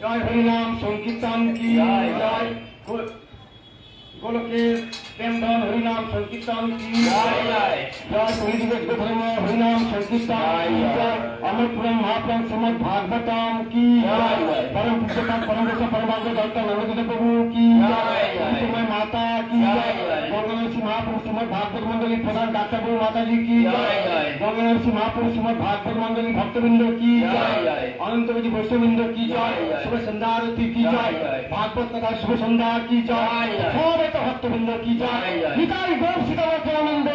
जय हरिनाम संकीर्तन की जय। गोलोके प्रेम धन हरिनाम संकीर्तन की जय। जय दिवस धर्म हरिनाम संकीर्तन की जय। अमर पुराण महापुराण श्रीमद भागवतम की जय। परम पूज्य परमेश्वर परमात्मा डॉक्टर नंदकिशोर प्रभु की जय। तुम्हें माता की जय। गंगानरसिंह महापुरुष श्रीमद भागवत मंडली प्रधान डॉक्टर प्रभु माता जी की जय। गंगानरसिंह महापुरुष श्रीमद भागवत मंडली भक्तवृंद की जय। अनंत विधि वैष्णववृंद की जय। शुभ संध्या आरती की जय। भागवत कथा शुभ संध्या की जय। भक्तवृंद की जय। निताई गौर सीतावरानंद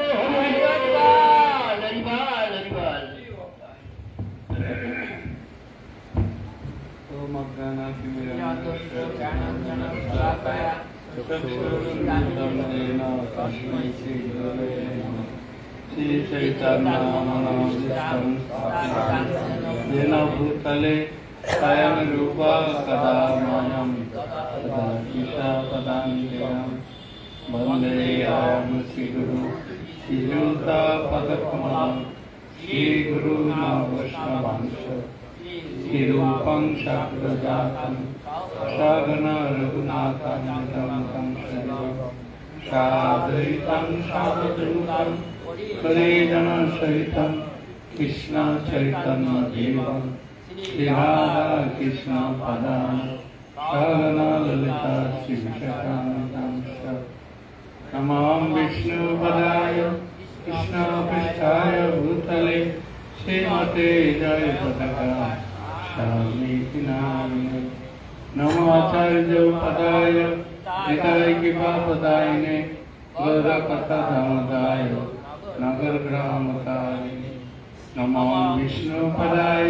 श्री चैतन्य भूतले स्वयं रूपा कदा मायं तदा गीता पदान्तिकं वन्दे अहं श्रीगुरु श्रीयुतापदकमलं श्रीगुरुनावैष्णवांश श्रीरूपं शास्त्रजातं सगना रघुनाथं तं साद्वैतं सावधूतं परिजनसहितं कृष्ण चैतन्य देवं श्री राधा कृष्ण पदान सगना ललिता श्री विशाखान्वितांश्च नमां विष्णुपदाय कृष्णपृष्ठाय भूतले श्रीमते जयपताका स्वामीति नामिने नमो आचार्यपदाय निताय कृपापदायिने गौरकथाधामदाय नगरग्रामकारिणे नमो विष्णुपदाय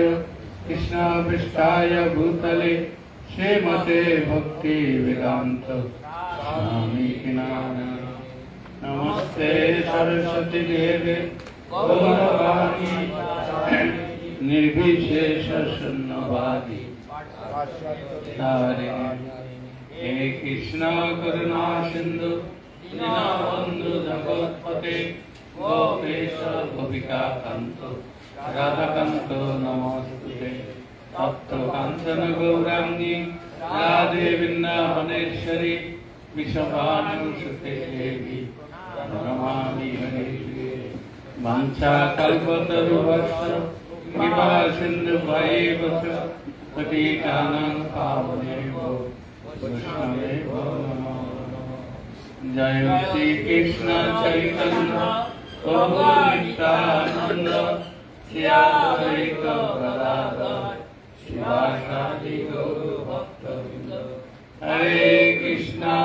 कृष्णपृष्ठाय भूतले श्रीमते भक्ति वेदांत स्वामीति नामिने नमस्ते सरस्वती देवे गौरवाणी निर्विशेष शून्यवादी हे कृष्ण करुणा सिंधु दीनबंधु जगत्पते गोपेश गोपिका कांत राधाकांत नमोस्तुते तप्त कांचन गौरांगी राधे वृंदावनेश्वरी विश्वभानुसुते देवी नमामि हरे वाञ्छा कल्पतरुभ्यश्च कृपा सिन्धुभ्यैव च पतितानां पावनेभ्यो वैष्णवेभ्यो नमो नमः। जय श्री कृष्ण चैतन्य प्रभु नित्यानंद श्री अद्वैत गदाधर श्रीवासादि गौर भक्तवृंद। हरे कृष्णा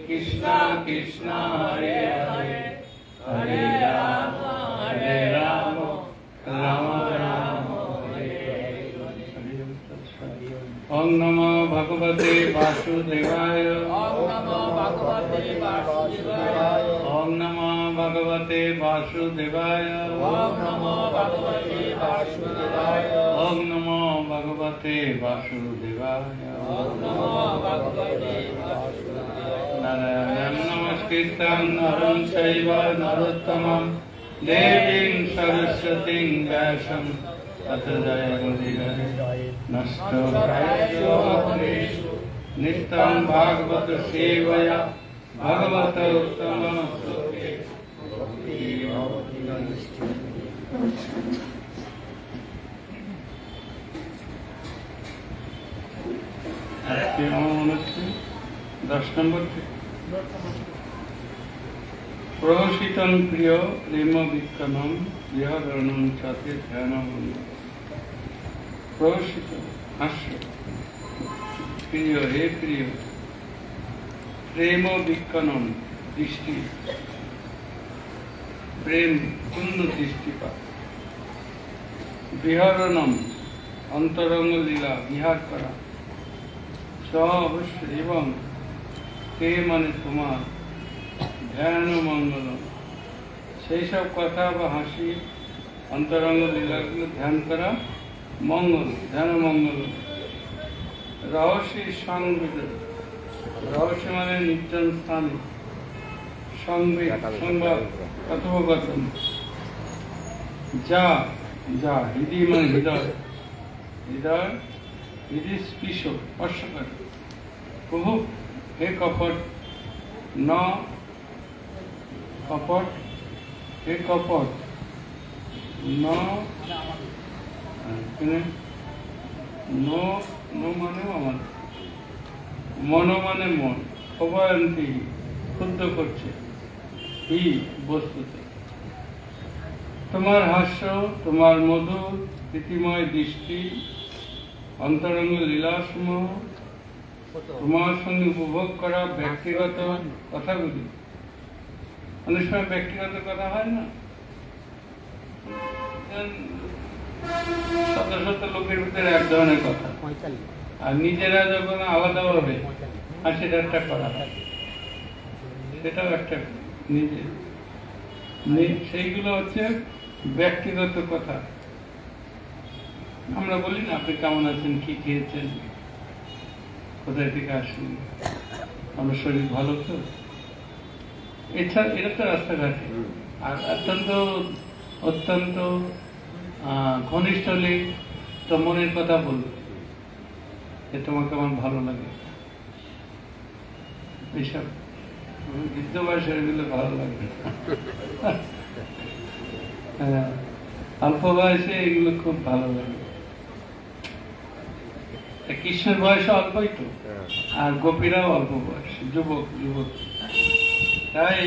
कृष्णा कृष्णा हरे हरे हरे राम राम राम हरे हरे। ओम नमो भगवते वासुदेवाय ओम नमो भगवते वासुदेवाय ओम नमो भगवते वासुदेवाय ओम नमो भगवते वासुदेवाय ओम नमो भगवते वासुदेवाय ओम नमो भगवते वासुदेवाय। नारायणं नमस्कृतं नरं चैव नरोत्तमं देवीं सरस्वतीं व्यासं ततो जयमुदीरये। नष्टो प्रायो अग्रेषु नित्यं भागवत सेवया भगवत उत्तमं श्लोके दस नंबर प्रहसितं प्रिय प्रेम विक्रमं विहरणं चाते ध्यानं प्रहसित हास्य प्रिय हे प्रिय प्रेम विक्रमं दृष्टि प्रेम पूर्ण दृष्टिपात विहरणम अंतरंग लीला विहार करा अवश्य एवं ते माने तुम्हार ध्यान मंगल से सब कथा व हासि अंतरंग लीला ध्यान करा मंगल ध्यान मंगल रहस्य संविद रहस्य माने नित्यन स्थान संविद संवाद कथोपकथन जा जा हृदय मन हृदय हृदय স্পৃশ স্পর্শ করে। প্রভু হে কপট ন কপট, হে কপট ন মানে আমার মন মানে মন, অবয়ন্তি ক্ষুদ্র করছে হি বস্তুতে। তোমার হাস্য, তোমার মধুর প্রীতিময় দৃষ্টি, অন্তরঙ্গ লীলাসমূহ, তোমার সঙ্গে উপভোগ করা ব্যক্তিগত কথাগুলি। অনেক সময় ব্যক্তিগত কথা হয় না, শত শত লোকের ভিতরে এক ধরনের কথা, আর নিজেরা যখন আলাদা হবে আর সেটা একটা করা হয়, সেটাও একটা নিজের, সেইগুলো হচ্ছে ব্যক্তিগত কথা। আমরা বলি না আপনি কেমন আছেন, কি খেয়েছেন, কোথায় থেকে আসেন, আমার শরীর ভালো তো, এছাড়া এটা তো রাস্তাঘাটে। আর অত্যন্ত ঘনিষ্ঠ হলে তো মনের কথা বলবে যে তোমাকে আমার ভালো লাগে, এইসব বৃদ্ধ বয়সের এগুলো ভালো লাগে। হ্যাঁ, অল্প বয়সে এগুলো খুব ভালো লাগে। কৃষ্ণের বয়স অল্পই তো, আর গোপীরাও অল্প বয়স, যুবক। তাই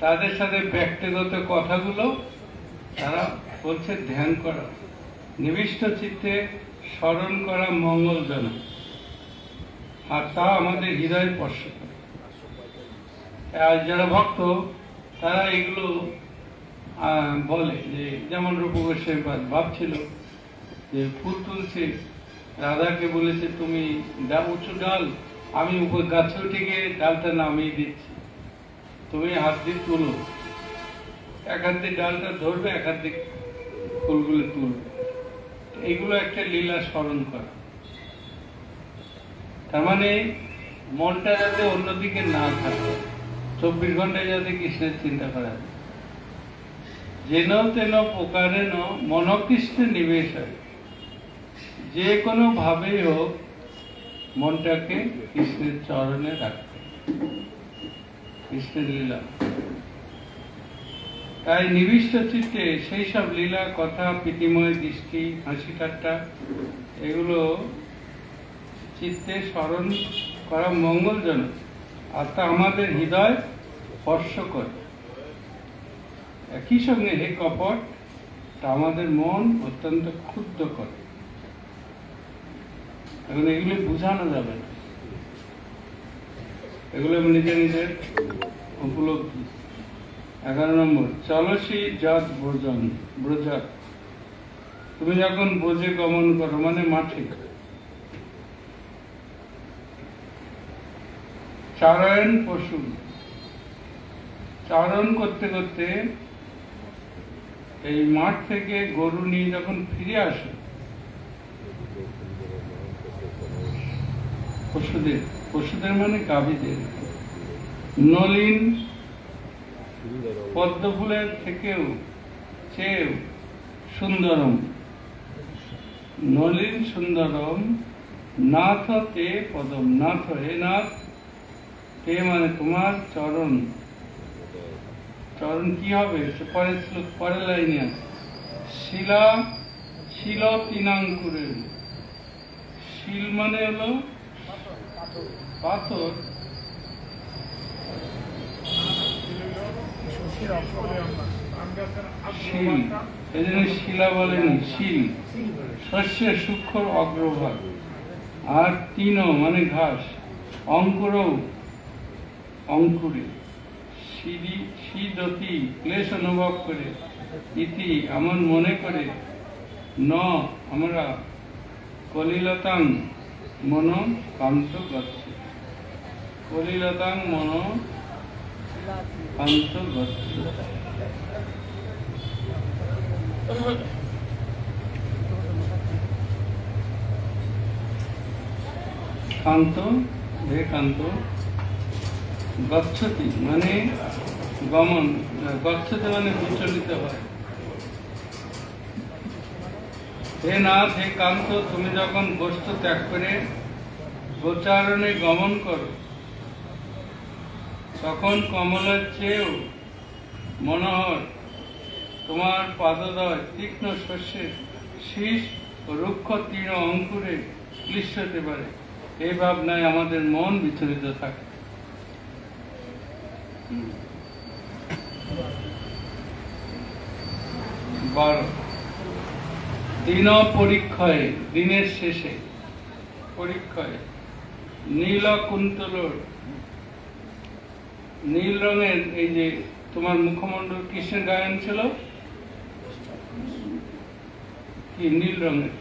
তাদের সাথে ব্যক্তিগত কথাগুলো তারা বলছে ধ্যান করা, নিবিষ্ট চিত্তে স্মরণ করা মঙ্গলজনক, আর তা আমাদের হৃদয় স্পর্শ করে। আর যারা ভক্ত তারা এগুলো বলে, যে যেমন রূপ গোস্বামী ভাবছিল যে ফুল তুলছে, রাধাকে বলেছে তুমি উঁচু ডাল, আমি উপর গাছে উঠে গিয়ে ডালটা নামিয়ে দিচ্ছি, তুমি হাত দিয়ে তুলো, এক হাত দিয়ে ডালটা ধরবে, এক হাত দিয়ে ফুলগুলো তুলবে। এইগুলো একটা লীলা স্মরণ করা। তার মানে মনটা যাতে অন্যদিকে না থাকে, 24 ঘন্টায় যাতে কৃষ্ণের চিন্তা করা যায়। যেন তেন প্রকারেণ মনকৃষ্ণে নিবেশ হয়, যে কোনো ভাবেই হোক মনটাকে কৃষ্ণের চরণে রাখতে, কৃষ্ণের লীলা। তাই নিবিষ্ট চিত্তে সেই সব লীলা, কথা, প্রীতিময় দৃষ্টি, হাসি ঠাট্টা, এগুলো চিত্তে স্মরণ করা মঙ্গলজনক, আর তা আমাদের হৃদয় স্পর্শ করে। একই সঙ্গে হে কপট, তা আমাদের মন অত্যন্ত ক্ষুব্ধ করে। এখন এগুলি বোঝানো যাবে না, এগুলো নিজে নিজের উপলব্ধি। 11 নম্বর, চলসি যৎ ব্রজাত, তুমি যখন ব্রজে গমন করো মানে মাঠে, চারণ পশু, চারণ করতে করতে এই মাঠ থেকে গরু নিয়ে যখন ফিরে আসে, পশুদের মানে গাভীদের, নলিন পদ্ম ফুলের থেকেও চেয়েও সুন্দরম, নলিন সুন্দরম, নাথ তে পদম, নাথ হে নাথ, তে মানে তোমার চরণ। চরণ কি হবে পরের লাইনে আছে, শিলা শিল তিনাঙ্কুরের, শিল মানে হলো পাথর, শিল, এই জন্য শিলা বলেনি, শিল শস্যের সূক্ষ্ম অগ্রভাগ, আর তিন মানে ঘাস, অঙ্কুর অঙ্কুরে, শীদতি ক্লেশ অনুভব করে, ইতি এমন মনে করে, ন আমরা কলিলতাং মন কান্ত গচ্ছে, কলিলতাং মন কান্ত গচ্ছে। কান্ত হে কান্ত, গচ্ছতি মানে গমন, গচ্ছতি মানে বিচলিত হয়, হে নাথ, হে কান্ত, তুমি যখন গোষ্ঠ ত্যাগ করে গোচারণে গমন করো, তখন কমলের চেয়েও মনোহর তোমার পাদদয় তীক্ষ্ণ শস্যের শীষ ও রুক্ষ তীর অঙ্কুরে ক্লিষ্ট হতে পারে। এই ভাবনায় আমাদের মন বিচলিত থাকে। দিন পরীক্ষায়, দিনের শেষে পরীক্ষায় নীল কুন্তলর, নীল রঙের এই যে তোমার মুখমণ্ডল কৃষ্ণের গায়ন ছিল কি নীল রঙের,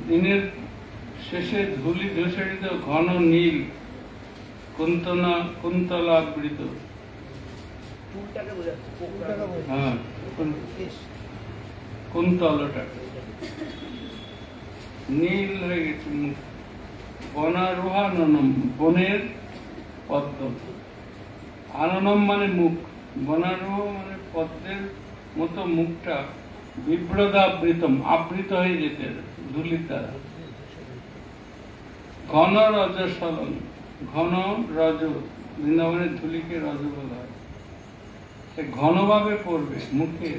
দিনের শেষে ধূলি ধূসরিত ঘন নীল কুন্তলাবৃত, হ্যাঁ কুন্তলটা নীল হয়ে গেছে মুখ। বনারোহাননম, বনের পদ্ম, আননম মানে মুখ, বনারোহ মানে পদ্মের মতো মুখটা বিব্রদাবৃতম, আবৃত হয়ে যেতে ধুলির দ্বারা। ঘন রজস্বলন, ঘন রজ, বৃন্দাবনের ধুলিকে রজ বলা হয়, সে ঘনভাবে পড়বে মুখে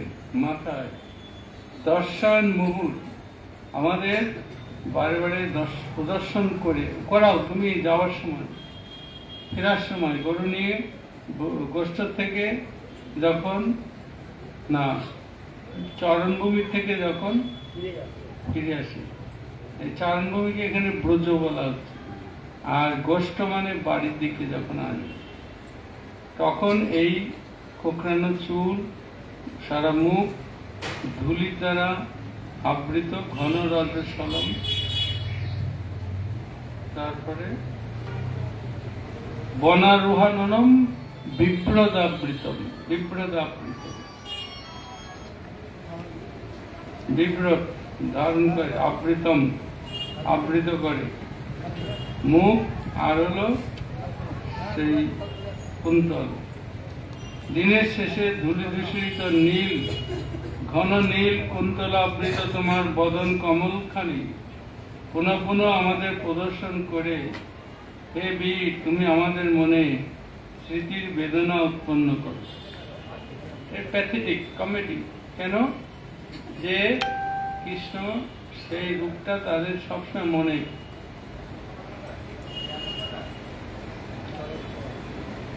মাথায়। দর্শন মুহুর, আমাদের বারে বারে প্রদর্শন করাও তুমি যাওয়ার সময়, ফেরার সময়, গরু নিয়ে গোষ্ঠ থেকে যখন না চরণভূমি থেকে যখন ফিরে আসে, এই চরণভূমিকে এখানে ব্রজ বলা হচ্ছে, আর গোষ্ঠ মানে বাড়ির দিকে যখন আসবে, তখন এই কোঁকড়ানো চুল, সারা মুখ ধুলির দ্বারা আবৃত, ঘন রজস্বলম। তারপরে বনারোহাননম বিব্রদাবৃতম, বিব্রদাবৃত, বিব্রত ধারণ করে, আবৃতম আবৃত করে মুখ, আর হলো সেই কুন্তল। দিনের শেষে ধূলি দূষিত নীল, ঘন নীল কুন্তলাবৃত তোমার বদন কমলখানি পুনঃ পুনঃ আমাদের প্রদর্শন করে, হে বীর, তুমি আমাদের মনে স্মৃতির বেদনা উৎপন্ন করো। প্যাথেটিক কমেডি, কেন যে কৃষ্ণ সেই রূপটা তাদের সবসময় মনে,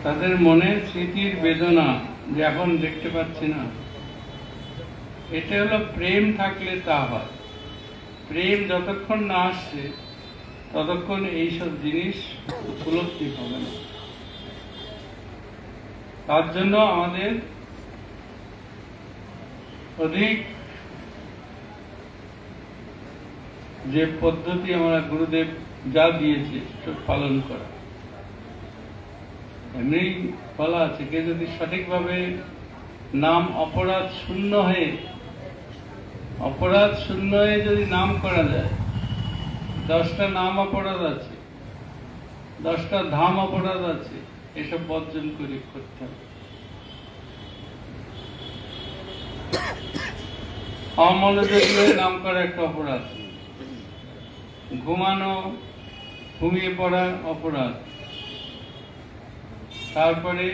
তাদের মনে স্মৃতির বেদনা, যে এখন দেখতে পাচ্ছি না। এটা হলো প্রেম থাকলে তা হয়। প্রেম যতক্ষণ না আসছে ততক্ষণ এইসব জিনিস উপলব্ধি হবে না। তার জন্য আমাদের অধিক যে পদ্ধতি আমরা গুরুদেব যা দিয়েছে পালন করা, এমনি বলা আছে, কে যদি সঠিকভাবে নাম অপরাধ শূন্য হয়ে যদি নাম করা যায়, 10টা নাম অপরাধ আছে, 10টা ধাম অপরাধ আছে, এসব বর্জন করে করতে হবে। অমনোযোগী হয়ে নাম করা একটা অপরাধ, ঘুমানো, ঘুমিয়ে পড়া অপরাধ, তারপরে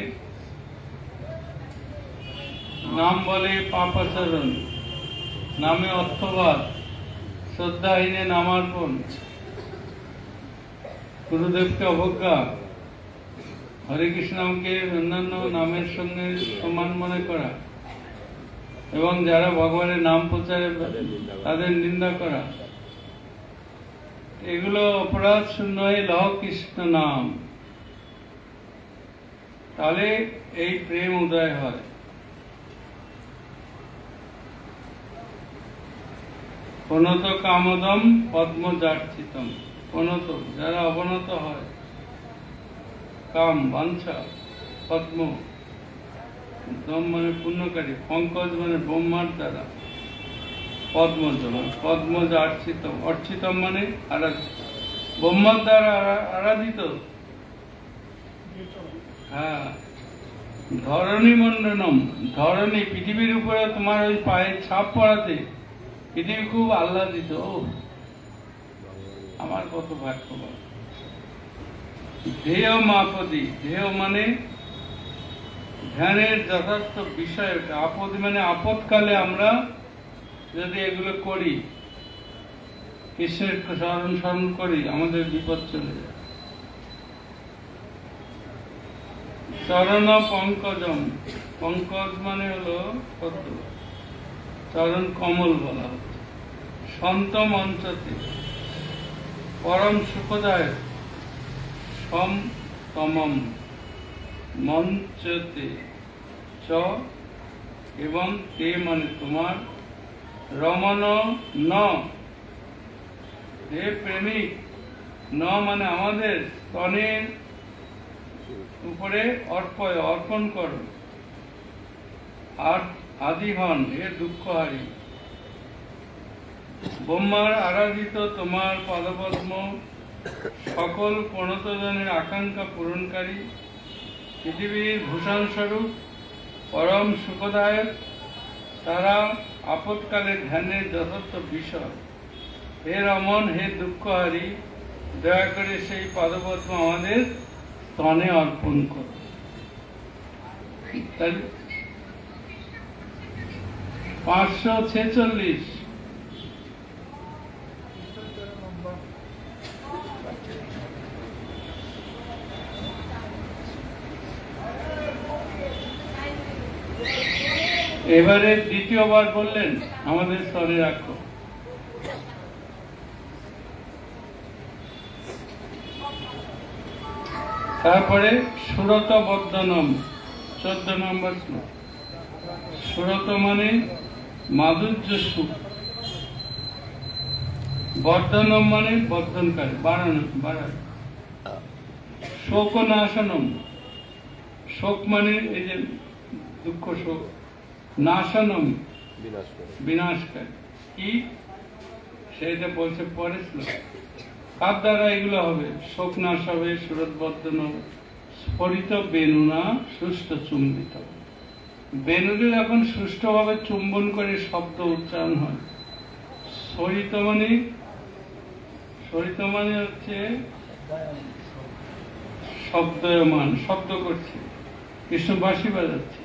নাম বলে পাপাচরণ, নামে অর্থবাদ, শ্রদ্ধাহীনে নামার্পণ, গুরুদেবকে অবজ্ঞা, হরে কৃষ্ণ নামকে অন্যান্য নামের সঙ্গে সমান মনে করা, এবং যারা ভগবানের নাম প্রচারে তাদের নিন্দা করা, এগুলো অপরাধ শূন্য হয়ে লহ কৃষ্ণ নাম, তাহলে এই প্রেম উদয় হয়। প্রণত কামদম পদ্মজার্চিতম, প্রণত যারা অবনত হয়, কাম বাঞ্ছা, পদ্ম দম মানে পুণ্যকারী, পঙ্কজ মানে ব্রহ্মার দ্বারা, পদ্মজ পদ্মজার্চিতম, অর্চিতম মানে আরাধিত, ব্রহ্মার দ্বারা আরাধিত। হ্যাঁ, ধরণী মণ্ডনম, ধরণী পৃথিবীর উপরে তোমার ওই পায়ের ছাপ পড়াতে পৃথিবী খুব আহ্লাদিত, আমার কত ভাগ্যবান। ধ্যেয় মাপদি, ধ্যেয় মানে ধ্যানের যথার্থ বিষয়, আপদ মানে আপদকালে আমরা যদি এগুলো করি, কৃষ্ণের স্মরণ করি, আমাদের বিপদ চলে যায়। চরণ পঙ্কজম, পঙ্কজ মানে হলো পদ্ম, চরণ কমল বলা হচ্ছে। সন্ত মঞ্চতে, পরম সুখদায়ক, সম তমম মঞ্চতে, চ এবং তে মানে তোমার, রমণ ন, হে প্রেমিক, ন মানে আমাদের স্তনের উপরে অর্পণ করো, আর আদি হন, হে দুঃখহারী। ব্রহ্মার আরাধিত তোমার পদপদ্ম সকল প্রণতজনের আকাঙ্ক্ষা পূরণকারী, পৃথিবীর ভূষণ স্বরূপ, পরম সুখদায়ক, তারা আপদকালে ধ্যানের যথার্থ বিষয়। হে রমন, হে দুঃখহারী, দয়া করে সেই পদপদ্ম আমাদের স্তনে অর্পণ করো। 546। এবারে দ্বিতীয়বার বললেন আমাদের স্তরে রাখো। তারপরে সুরত বর্ধনম, 14 নম্বর শ্লোক। সুরত মানে মাধুর্য সুখ, বর্ধনম মানে বর্ধনকারী, বাড়ানো। শোক নাশনম, শোক মানে এই যে দুঃখ শোক, নাশনম বিনাশকারী। কি সেটা বলছে পরের শ্লোক। কার দ্বারা এগুলো হবে? শোক নাশ হবে, সুরত বর্ধন, স্ফরিত বেনুনা সুষ্ঠ চুম্বিত। বেনুকে যখন সুষ্ঠুভাবে চুম্বন করে শব্দ উচ্চারণ হয়। স্ফরিত মানে হচ্ছে শব্দয়মান, শব্দ করছে, কৃষ্ণ বাঁশি বাজাচ্ছে।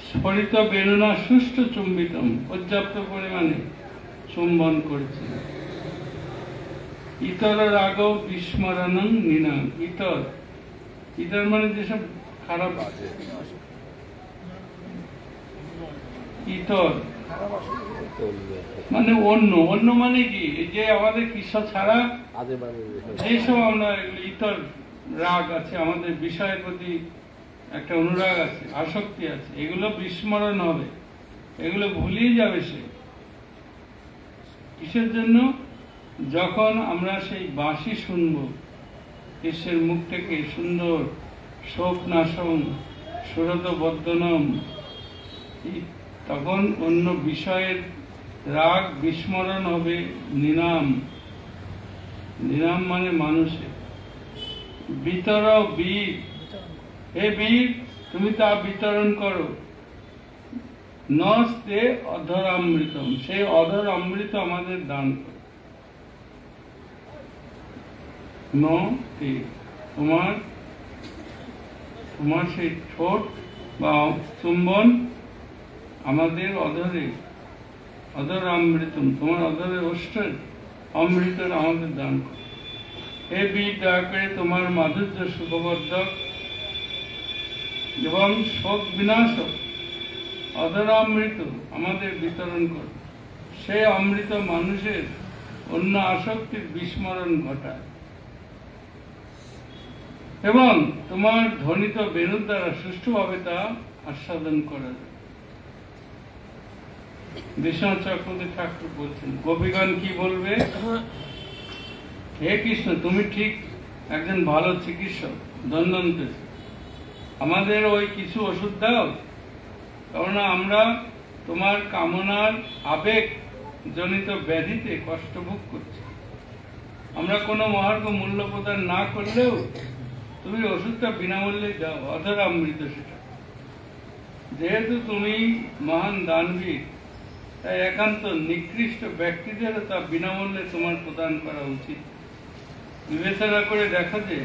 স্ফরিত বেনুনা সুষ্ঠু চুম্বিতম, পর্যাপ্ত পরিমাণে চুম্বন করছে। ইতর রাগ বিস্মরণং নিনাম, ইতর মানে যেসব খারাপ আছে, ইতর মানে অন্য মানে কি, যে আমাদের কৃষ্ণ ছাড়া যেসব আমরা ইতর রাগ আছে, আমাদের বিষয়ের প্রতি একটা অনুরাগ আছে, আসক্তি আছে, এগুলো বিস্মরণ হবে, এগুলো ভুলিয়ে যাবে সে। কিসের জন্য? যখন আমরা সেই বাঁশি শুনবো কৃষ্ণের মুখ থেকে, সুন্দর শোক নাশম সুরত বর্ধনম, তখন অন্য বিষয়ের রাগ বিস্মরণ হবে। নিনাম মানে মানুষের। বিতর বীর, হে বীর তুমি তা বিতরণ করো। নস্তে অধর অমৃতম, সেই অধর অমৃত আমাদের দান করো। তোমার সেই ঠোঁট বা চুম্বন আমাদের অধরে, অধর অমৃতম, তোমার অধরের ওষ্ঠের অমৃত আমাদের দান করো। হে বীর দয়া করে তোমার মাধুর্য সুখবর্ধক এবং শোক বিনাশক অধর অমৃত আমাদের বিতরণ করো। সেই অমৃত মানুষের অন্য আসক্তির বিস্মরণ ঘটায় এবং তোমার ধ্বনিত বেণুর দ্বারা সুষ্ঠুভাবে তা আস্বাদন করা যায়। বিশ্বনাথ চক্রবর্তী ঠাকুর বলছেন, গোপীগণ কি বলবে? হে কৃষ্ণ, তুমি ঠিক একজন ভালো চিকিৎসক, দণ্ডান্তে আমাদের ওই কিছু ওষুধ দাও, কারণ আমরা তোমার কামনার আবেগ জনিত ব্যাধিতে কষ্ট ভোগ করছি। আমরা কোনো মহার্ঘ মূল্য প্রদান না করলেও তুমি ওষুধটা বিনামূল্যে দাও, অধর অমৃত সেটা। যেহেতু তুমি মহান দানবীর, তাই একান্ত নিকৃষ্ট ব্যক্তিদেরও তা বিনামূল্যে তোমার প্রদান করা উচিত। বিবেচনা করে দেখো যে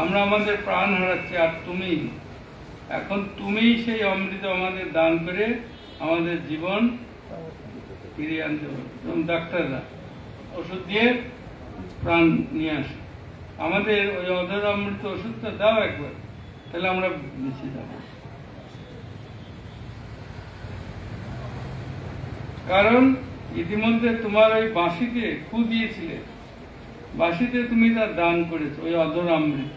আমরা আমাদের প্রাণ হারাচ্ছি, আর তুমি এখন তুমিই সেই অমৃত আমাদের দান করে আমাদের জীবন ফিরিয়ে আনতে পারো। যেমন ডাক্তাররা ওষুধ দিয়ে প্রাণ নিয়ে আসে, আমাদের ওই অধর অমৃত ওষুধটা দাও একবার, তাহলে আমরা বেঁচে যাব। কারণ ইতিমধ্যে তোমার ওই বাঁশিতে ফু দিয়েছিলে, বাঁশিতে তুমি তার দান করেছো ওই অধর অমৃত।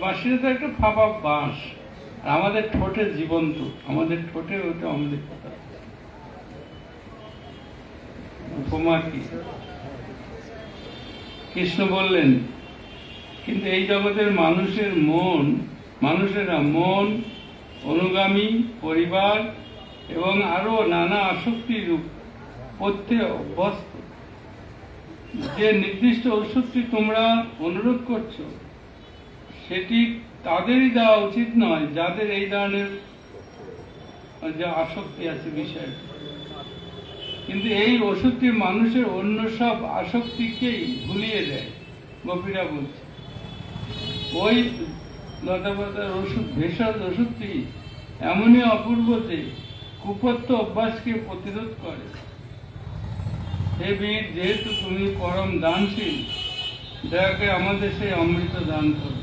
বাঁশিতে তো একটা ফাঁপা বাঁশ, আর আমাদের ঠোঁটে জীবন্ত, আমাদের ঠোঁটে ওটা অমৃত। উপমা কি? কৃষ্ণ বললেন, কিন্তু এই জগতের মানুষেরা মন, অনুগামী, পরিবার এবং আরো নানা আসক্তি রূপ পথ্যে অভ্যস্ত। যে নির্দিষ্ট ওষুধটি তোমরা অনুরোধ করছো সেটি তাদেরই দেওয়া উচিত নয় যাদের এই ধরনের যে আসক্তি আছে বিষয়ে। কিন্তু এই ওষুধটি মানুষের অন্য সব আসক্তিকেই ভুলিয়ে দেয়। গোপীরা বলছে ওই লতাপাতার ওষুধ, ভেষজ ওষুধটি এমনই অপূর্ব যে কুপত্য অভ্যাসকে প্রতিরোধ করে। হে বীর, যেহেতু তুমি পরম দানশীল, দয়া করে আমাদের সেই অমৃত দান করো।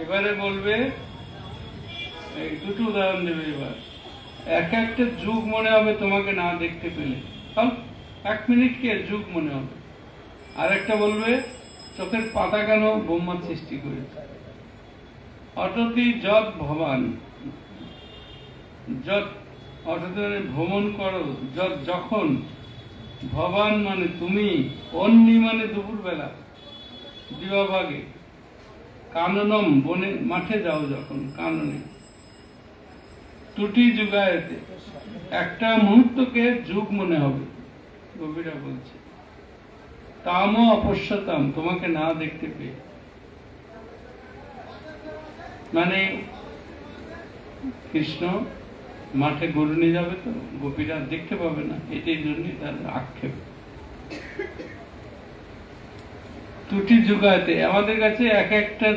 এবারে বলবে, এই দুটো উদাহরণ দেবে। এবার এক একটা যুগ মনে হবে তোমাকে না দেখতে পেলে, 1 মিনিটকে যুগ মনে হবে। আর একটা বলবে চোখের পাতা কেন ব্রহ্মা সৃষ্টি করেছে। অটতি যৎ ভবান, যৎ অর্থাৎ ভ্রমণ করো, যখন, ভবান মানে তুমি, অন্নি মানে দুপুরবেলা, দিবাভাগে, কাননম বনে মাঠে যাও যখন, কাননে, ত্রুটি যুগায়তে, একটা মুহূর্তকে যুগ মনে হবে। কবিরা বলছে তাম অপশ্যতাম, তোমাকে না দেখতে পেয়ে, মানে কৃষ্ণ মাঠে গরু নিয়ে যাবে তো গোপীরা দেখতে পাবে না, এটাই জন্যই তার আক্ষেপ। ত্রুটি যুগাতে, আমাদের কাছে এক একটা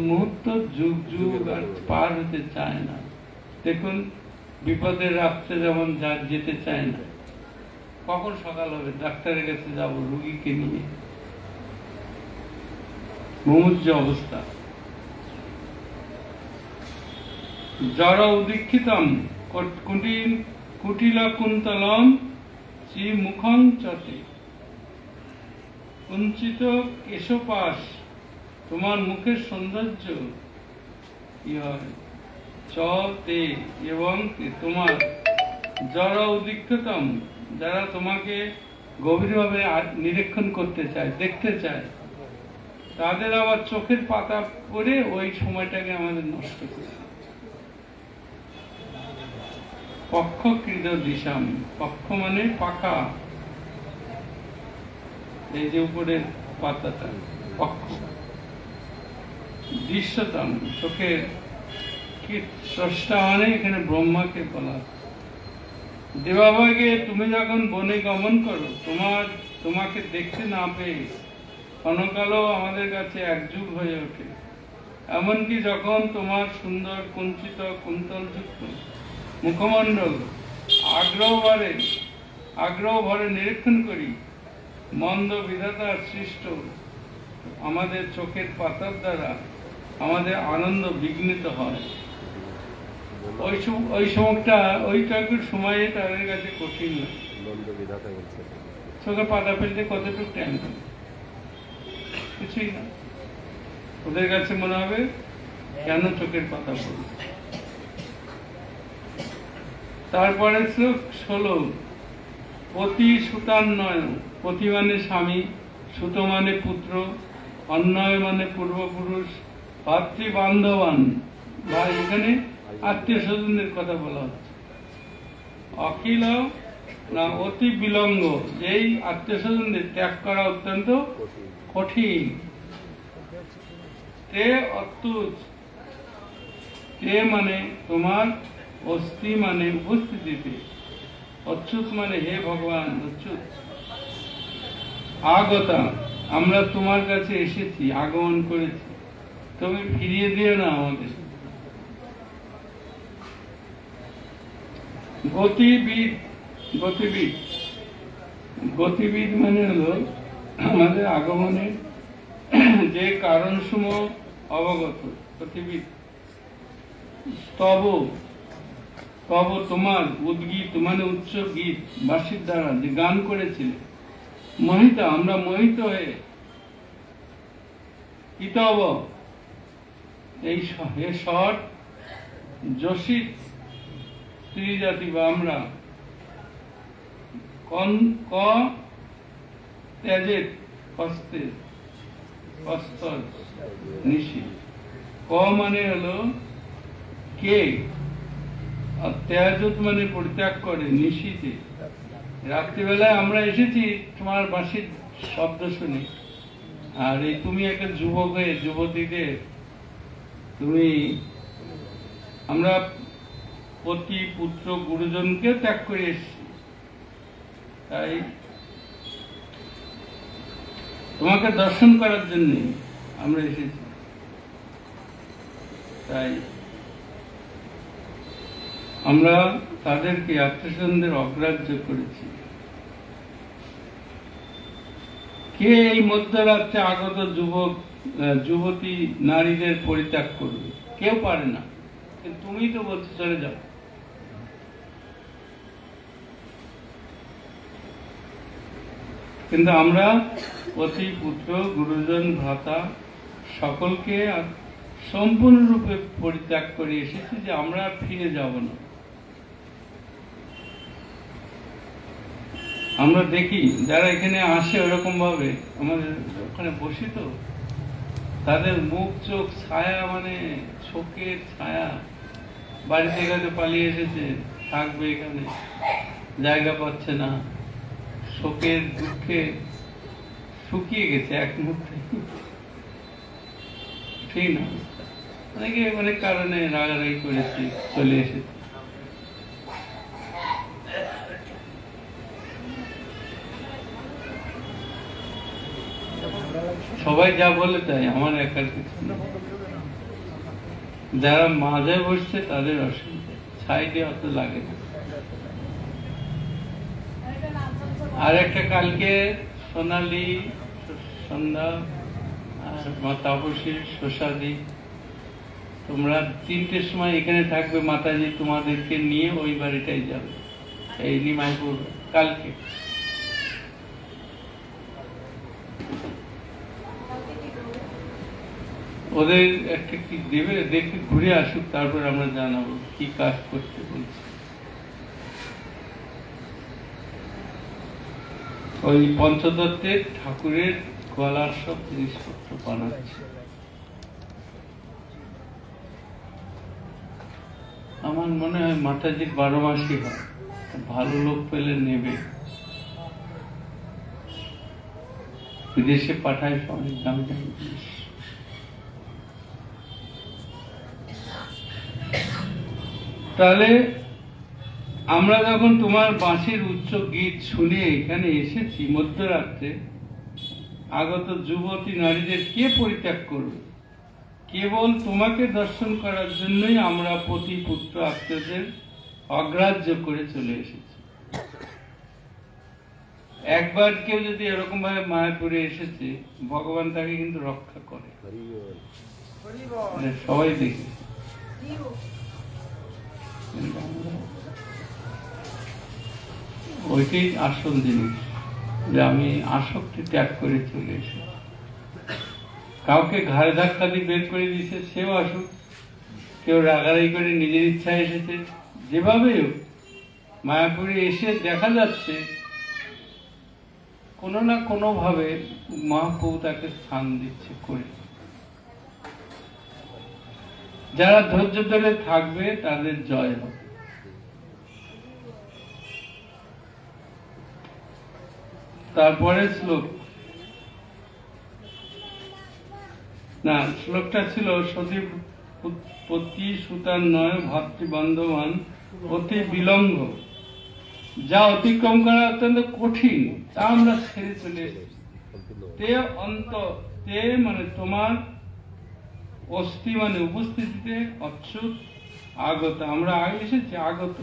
মুহূর্ত যুগ যুগ আর পার হতে চায় না। দেখুন বিপদের রাত্রে যেমন যেতে চায় না, কখন সকাল হবে, ডাক্তারের কাছে যাব রুগীকে নিয়ে, মুমুর্য অবস্থা। জড় উদীক্ষিতম কুটিল কুন্তলম শ্রী মুখং চতে, কুঞ্চিত কেশপাশ, তোমার মুখের সৌন্দর্য কি হয়, চতে এবং তোমার জড় উদীক্ষিতম, যারা তোমাকে গভীরভাবে নিরীক্ষণ করতে চায়, দেখতে চায়, তাদের আবার চোখের পাতা পরে ওই সময়টাকে আমাদের নষ্ট করে। পক্ষকৃত দিশাম, পক্ষ মানে পাকা, এই যে উপরের পাতাটা পক্ষ। দৃশ্যতম, চোখের কি স্রষ্টা মানে এখানে ব্রহ্মাকে বলা। দেবাভাগে, তুমি যখন বনে গমন করো, তোমাকে দেখতে না পেয়ে ক্ষণকালও আমাদের কাছে একযুগ হয়ে ওঠে। এমনকি যখন তোমার সুন্দর কুঞ্চিত কুন্তলযুক্ত মুখমণ্ডল আগ্রহ ভরে নিরীক্ষণ করি, মন্দ বিধাতার সৃষ্ট আমাদের চোখের পাতার দ্বারা আমাদের আনন্দ বিঘ্নিত হয়। ওই সময়টা, ওইটুকুর সময়ে তাদের কাছে কঠিন লাগে। চোখে পাতা ফেলতে কতটুকু টাইম লাগে, কিছুই না। ওদের কাছে মনে হবে কেন চোখের পাতা পড়ল। তারপরে শ্লোক 16, পতি সুতান্নয়, পতি মানে স্বামী, সুত মানে পুত্র, অন্যয় মানে পূর্বপুরুষ, ভাতৃ বান্ধবান, বা এখানে আত্মীয় স্বজনদের কথা বলা হচ্ছে। অখিল না অতি বিলম্ব, যেই আত্মীয় স্বজনদের ত্যাগ করা অত্যন্ত কঠিন। তে অত্যুজ, তে মানে তোমার অস্তি মানে উপস্থিতিতে, অচ্যুত মানে হে ভগবান অচ্যুত। আগতা আমরা তোমার কাছে এসেছি, আগমন করেছি, তুমি ফিরিয়ে দিও না আমাদের। গতিবিদ, গতিবিদ, গতিবিদ মানে হলো আমাদের আগমনের যে কারণসমূহ অবগত, গতিবিদ। স্তব, স্তব তোমার, উদ্গীত মানে উচ্চ গীত, বাঁশির দ্বারা যে গান করেছিলে। মোহিত আমরা মোহিত হয়ে, ইতব এই স্বর, যোশিত স্ত্রী জাতি বা আমরা, ক ত্যাজের কস্তে, কস্তর নিশি, ক মানে হলো কে, আর ত্যাজত মানে পরিত্যাগ করে, নিশিতে রাত্রিবেলায় আমরা এসেছি তোমার বাঁশির শব্দ শুনে। আর এই তুমি একটা যুবক হয়ে, যুবতীদের তুমি, আমরা পতি পুত্র গুরুজনকে ত্যাগ করে এসেছি, তাই তোমাকে দর্শন করার জন্য আমরা এসেছি। তাই আমরা তাদেরকে, আত্মীয়স্বজনদের অগ্রাহ্য করেছি। কে এই মধ্যরাত্রে আগত যুবক যুবতী নারীদের পরিত্যাগ করবে? কেউ পারে না, কিন্তু তুমি তো বলছো চলে যাও। কিন্তু আমরা পতি পুত্র গুরুজন ভ্রাতা সকলকে সম্পূর্ণরূপে পরিত্যাগ করে এসেছি, যে আমরা ফিরে যাব না। আমরা দেখি যারা এখানে আসে ওরকম ভাবে, আমাদের ওখানে বসি তো, তাদের মুখ চোখ ছায়া, মানে শোকের ছায়া। বাড়ি থেকে পালিয়ে এসেছে, থাকবে এখানে, জায়গা পাচ্ছে না, শোকের দুঃখে শুকিয়ে গেছে এক মুহূর্তে। ঠিক না, অনেকে অনেক কারণে রাগারাগি করেছে, চলে এসেছে। সবাই যা বলে তাই, আমার একার কিছু না। যারা মাঝে বসছে তাদের অসুবিধা, সাইডে অত লাগে না। আর একটা কালকে সোনালী, সন্ধ্যা আর মা তাপসী, শশাদি, তোমরা 3টের সময় এখানে থাকবে। মাতাজি তোমাদেরকে নিয়ে ওই বাড়িটাই যাবে, এই নিমাইপুর, কালকে। ওদের একটা কি দেবে, দেখে ঘুরে আসুক, তারপর আমরা জানাবো কি কাজ করতে বলছি। ওই পঞ্চদত্তের ঠাকুরের গলার সব জিনিসপত্র বানাচ্ছে। আমার মনে হয় মাতাজির 12 মাসই হয়, ভালো লোক পেলে নেবে। বিদেশে পাঠায় অনেক দামি দামি জিনিস। তাহলে আমরা যখন তোমার বাঁশির উচ্চ গীত শুনে এখানে এসেছি মধ্যরাত্রে, আগত যুবতী নারীদের কে পরিত্যাগ করবে? কেবল তোমাকে দর্শন করার জন্যই আমরা পতি পুত্র আত্মীয়দের অগ্রাহ্য করে চলে এসেছি। একবার কেউ যদি এরকম ভাবে মায়াপুরে এসেছে, ভগবান তাকে কিন্তু রক্ষা করে, সবাই দেখে। ওইটাই আসল জিনিস, যে আমি আসক্তি ত্যাগ করে চলে এসেছি। কাউকে ঘাড়ে ধাক্কা দিয়ে বের করে দিয়েছে, সেও আসুক। কেউ রাগারাগি করে নিজের ইচ্ছায় এসেছে, যেভাবে মায়াপুরে এসে দেখা যাচ্ছে কোনো না কোনো ভাবে মহাপ্রভু তাকে স্থান দিচ্ছে করে। যারা ধৈর্য ধরে থাকবে তাদের জয় হবে। তারপরে শ্লোক, না শ্লোকটা ছিল সজীব প্রতিশ্রুতার নয় ভাতৃবন্ধমান অতি বিলম্ব, যা অতিক্রম করা অত্যন্ত কঠিন, তা আমরা ছেড়ে চলে এসেছি। তে অন্ত, তে মানে তোমার, অস্থি মানে উপস্থিতিতে, অচ্যুত আগত, আমরা আগে এসেছি, আগত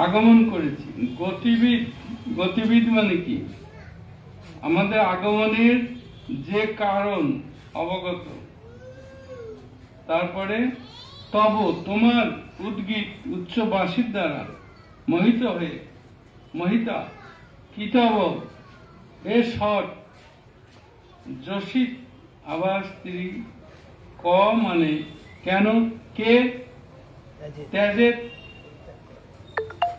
আগমন করেছি। গতিবিদ, গতিবিদ মানে কি? আমাদের আগমনের যে কারণ অবগত। তারপরে তব, তোমার উদ্গীত উচ্চবাসীর দ্বারা মোহিত হয়ে, মোহিতা কিতব এ শট, যশিত আবার স্ত্রী, ক মানে কেন, কে ত্যাজের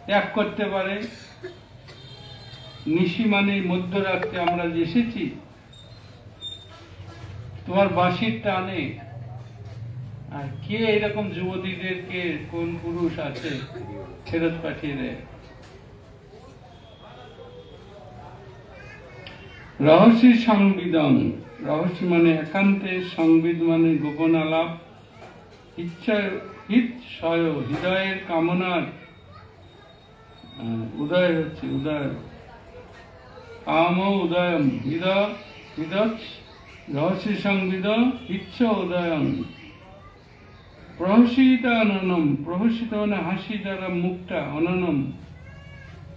ত্যাগ করতে পারে, নিশি মানে মধ্যরাত্রে আমরা যে এসেছি, তোমার বাঁশির টানে। আর কে এরকম যুবতীদেরকে, কোন পুরুষ আছে ফেরত পাঠিয়ে দেয়? রহস্য সংবিদন, রহস্য মানে একান্তে, সংবিদ মানে গোপন আলাপ, ইচ্ছা হিতশয়, হৃদয়ের কামনার উদয় হচ্ছে, উদয় কাম উদয়ম, হৃদয় হৃদয় রহস্য সংবিদ ইচ্ছ উদয়ম। প্রহসিত অননম, প্রহসিত মানে হাসি দ্বারা মুখটা, অননম,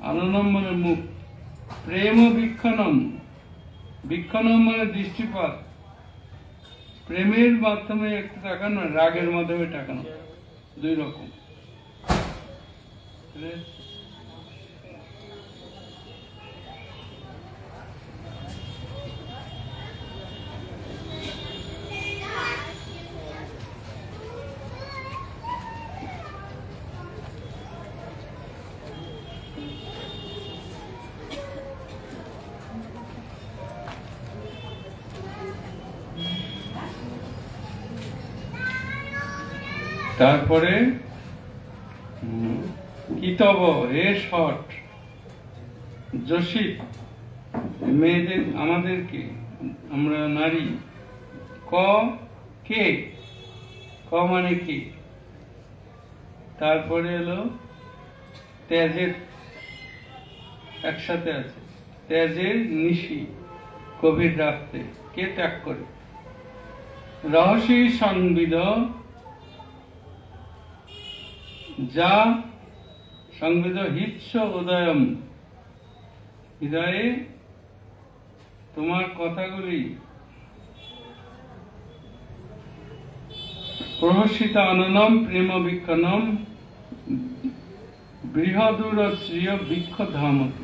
অননম মানে মুখ। প্রেম বীক্ষণম, বীক্ষণম মানে দৃষ্টিপাত, প্রেমের মাধ্যমে একটু তাকানো, রাগের মাধ্যমে তাকানো, দুই রকম। তারপরে কিতব এ শট, যশিত মেয়েদের, আমাদেরকে, আমরা নারী, ক কে, ক মানে কি? তারপরে এলো ত্যাজের, একসাথে আছে, ত্যাজের নিশি, গভীর রাত্রে, কে ত্যাগ করে। রহস্য সংবিদ, যা সংবিদ হিৎস উদয়ম, হৃদয়ে তোমার কথাগুলি, প্রহসিত অননম প্রেম বীক্ষণম, বৃহদূর শ্রিয় বৃক্ষ ধামত।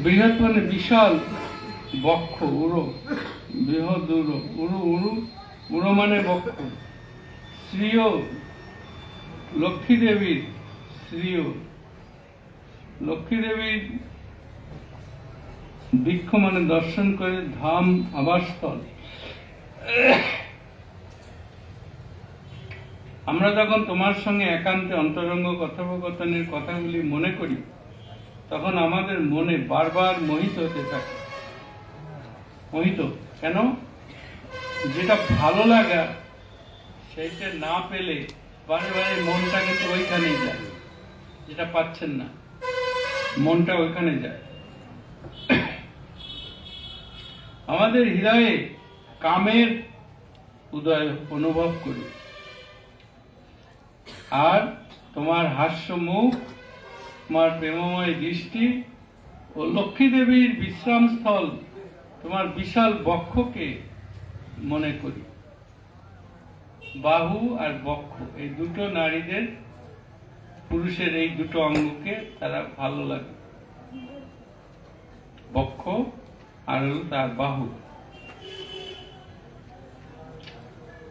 বৃহৎ মানে বিশাল, বক্ষ, উড়ো, বৃহদূর, উড়ু উড়ু, উড়ো মানে বক্ষ। শ্রিয় লক্ষ্মী দেবীর, শ্রিয় লক্ষ্মী দেবীর বৃক্ষ মানে দর্শন করে, ধাম আবাসস্থল। আমরা যখন তোমার সঙ্গে একান্তে অন্তরঙ্গ কথোপকথনের কথাগুলি মনে করি, তখন আমাদের মনে বারবার মোহিত হতে থাকে। মোহিত কেন? যেটা ভালো লাগা সেইটা না পেলে বারে বারে মনটা কিন্তু ওইখানেই যায়, যেটা পাচ্ছেন না মনটা ওইখানে যায়। আমাদের হৃদয়ে কামের উদয় অনুভব করি, আর তোমার হাস্য মুখ, তোমার প্রেমময় দৃষ্টি ও লক্ষ্মী দেবীর বিশ্রাম স্থল, তোমার বিশাল বক্ষকে মনে করি। বাহু আর বক্ষ, এই দুটো নারীদের, পুরুষের এই দুটো অঙ্গকে তারা ভালো লাগে, বক্ষ আর তার বাহু।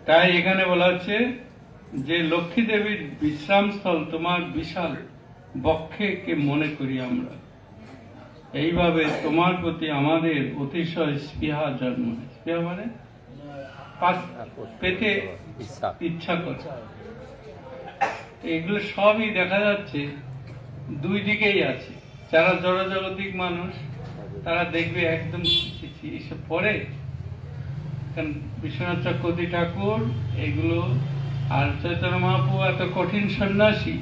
তাই এখানে বলা হচ্ছে যে লক্ষ্মী দেবীর বিশ্রাম স্থল তোমার বিশাল বক্ষকে মনে করি আমরা। এইভাবে তোমার প্রতি আমাদের অতিশয় স্পৃহা জন্মায়। স্পৃহা মানে পেটে ইচ্ছা করে। এগুলো সবই দেখা যাচ্ছে দুই দিকেই আছে। যারা জড়জগতিক মানুষ তারা দেখবে একদম এসব পড়ে। কারণ বিশ্বনাথ চক্রবর্তী ঠাকুর এগুলো, আর চৈতন্য মহাপ্রভু এত কঠিন সন্ন্যাসী,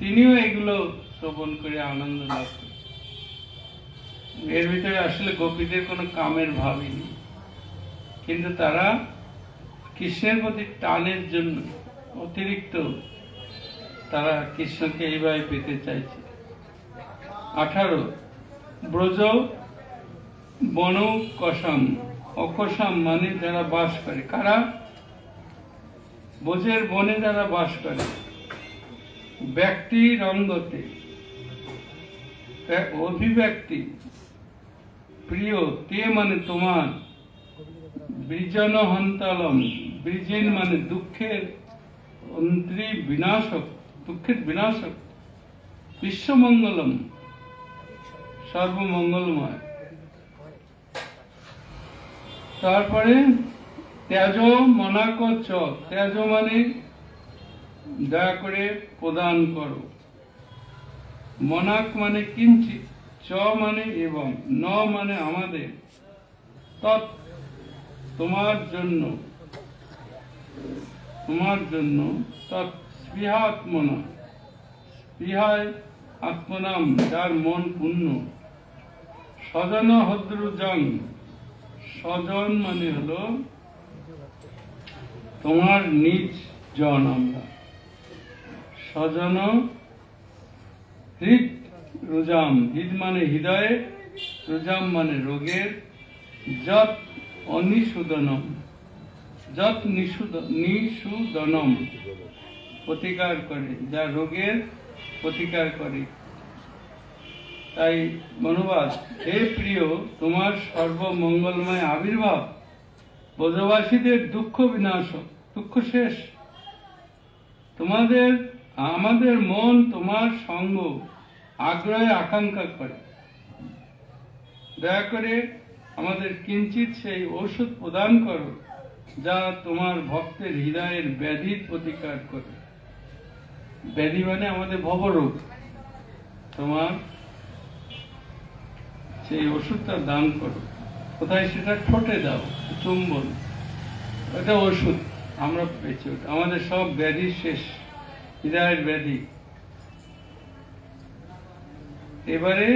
তিনিও এগুলো শ্রবণ করে আনন্দ লাভ করেন। এর ভিতরে আসলে গোপীদের কোনো কামের ভাবই নেই, কিন্তু তারা কৃষ্ণের প্রতি টানের জন্য অতিরিক্ত তারা কৃষ্ণকে এইভাবে পেতে চাইছে। 18 ব্রজ বন কসাম, অকসাম মানে যারা বাস করে, কারা? ব্রজের বনে যারা বাস করে। ব্যক্তি রঙ্গতে, অভিব্যক্তি প্রিয়, তে মানে তোমার, বৃজন হন্তালম, বৃজিন মানে দুঃখের অন্ত্রী বিনাশক, দুঃখের বিনাশক, বিশ্বমঙ্গলম সর্বমঙ্গলময়। তারপরে ত্যাজ মনাক চ, ত্যাজ মানে দয়া করে প্রদান করো, মনাক মানে কিঞ্চিত, চ মানে এবং, ন মানে আমাদের, তৎ তোমার জন্য, তোমার জন্য, তৎ স্পৃহাত্মনা, স্পৃহায় আত্মনাম যার মন পূর্ণ, স্বজন হদ্রুজং, স্বজন মানে হলো তোমার নিজ জন। আমরা স্বজন হৃদ রুজাম, হৃদ মানে হৃদয়ে, রুজাম মানে রোগের, যত অনিষুদনম, যত নিষুদনম প্রতিকার করে, যা রোগের প্রতিকার করে। তাই মনোবাদ, হে প্রিয় তোমার সর্বমঙ্গলময় আবির্ভাব ব্রজবাসীদের দুঃখ বিনাশক, দুঃখ শেষ। তোমাদের আমাদের মন তোমার সঙ্গ আগ্রহে আকাঙ্ক্ষা করে, দয়া করে আমাদের কিঞ্চিত সেই ঔষধ প্রদান করো যা তোমার ভক্তের হৃদয়ের ব্যাধির প্রতিকার করে। ব্যাধি মানে আমাদের ভবরোগ, তোমার সেই ওষুধটা দান করো। কোথায় সেটা? ঠোঁটে দাও, চুম্বন, এটা ওষুধ আমরা পেয়েছি। আমাদের সব ব্যাধি শেষ, হৃদয়ের ব্যাধি। এবারে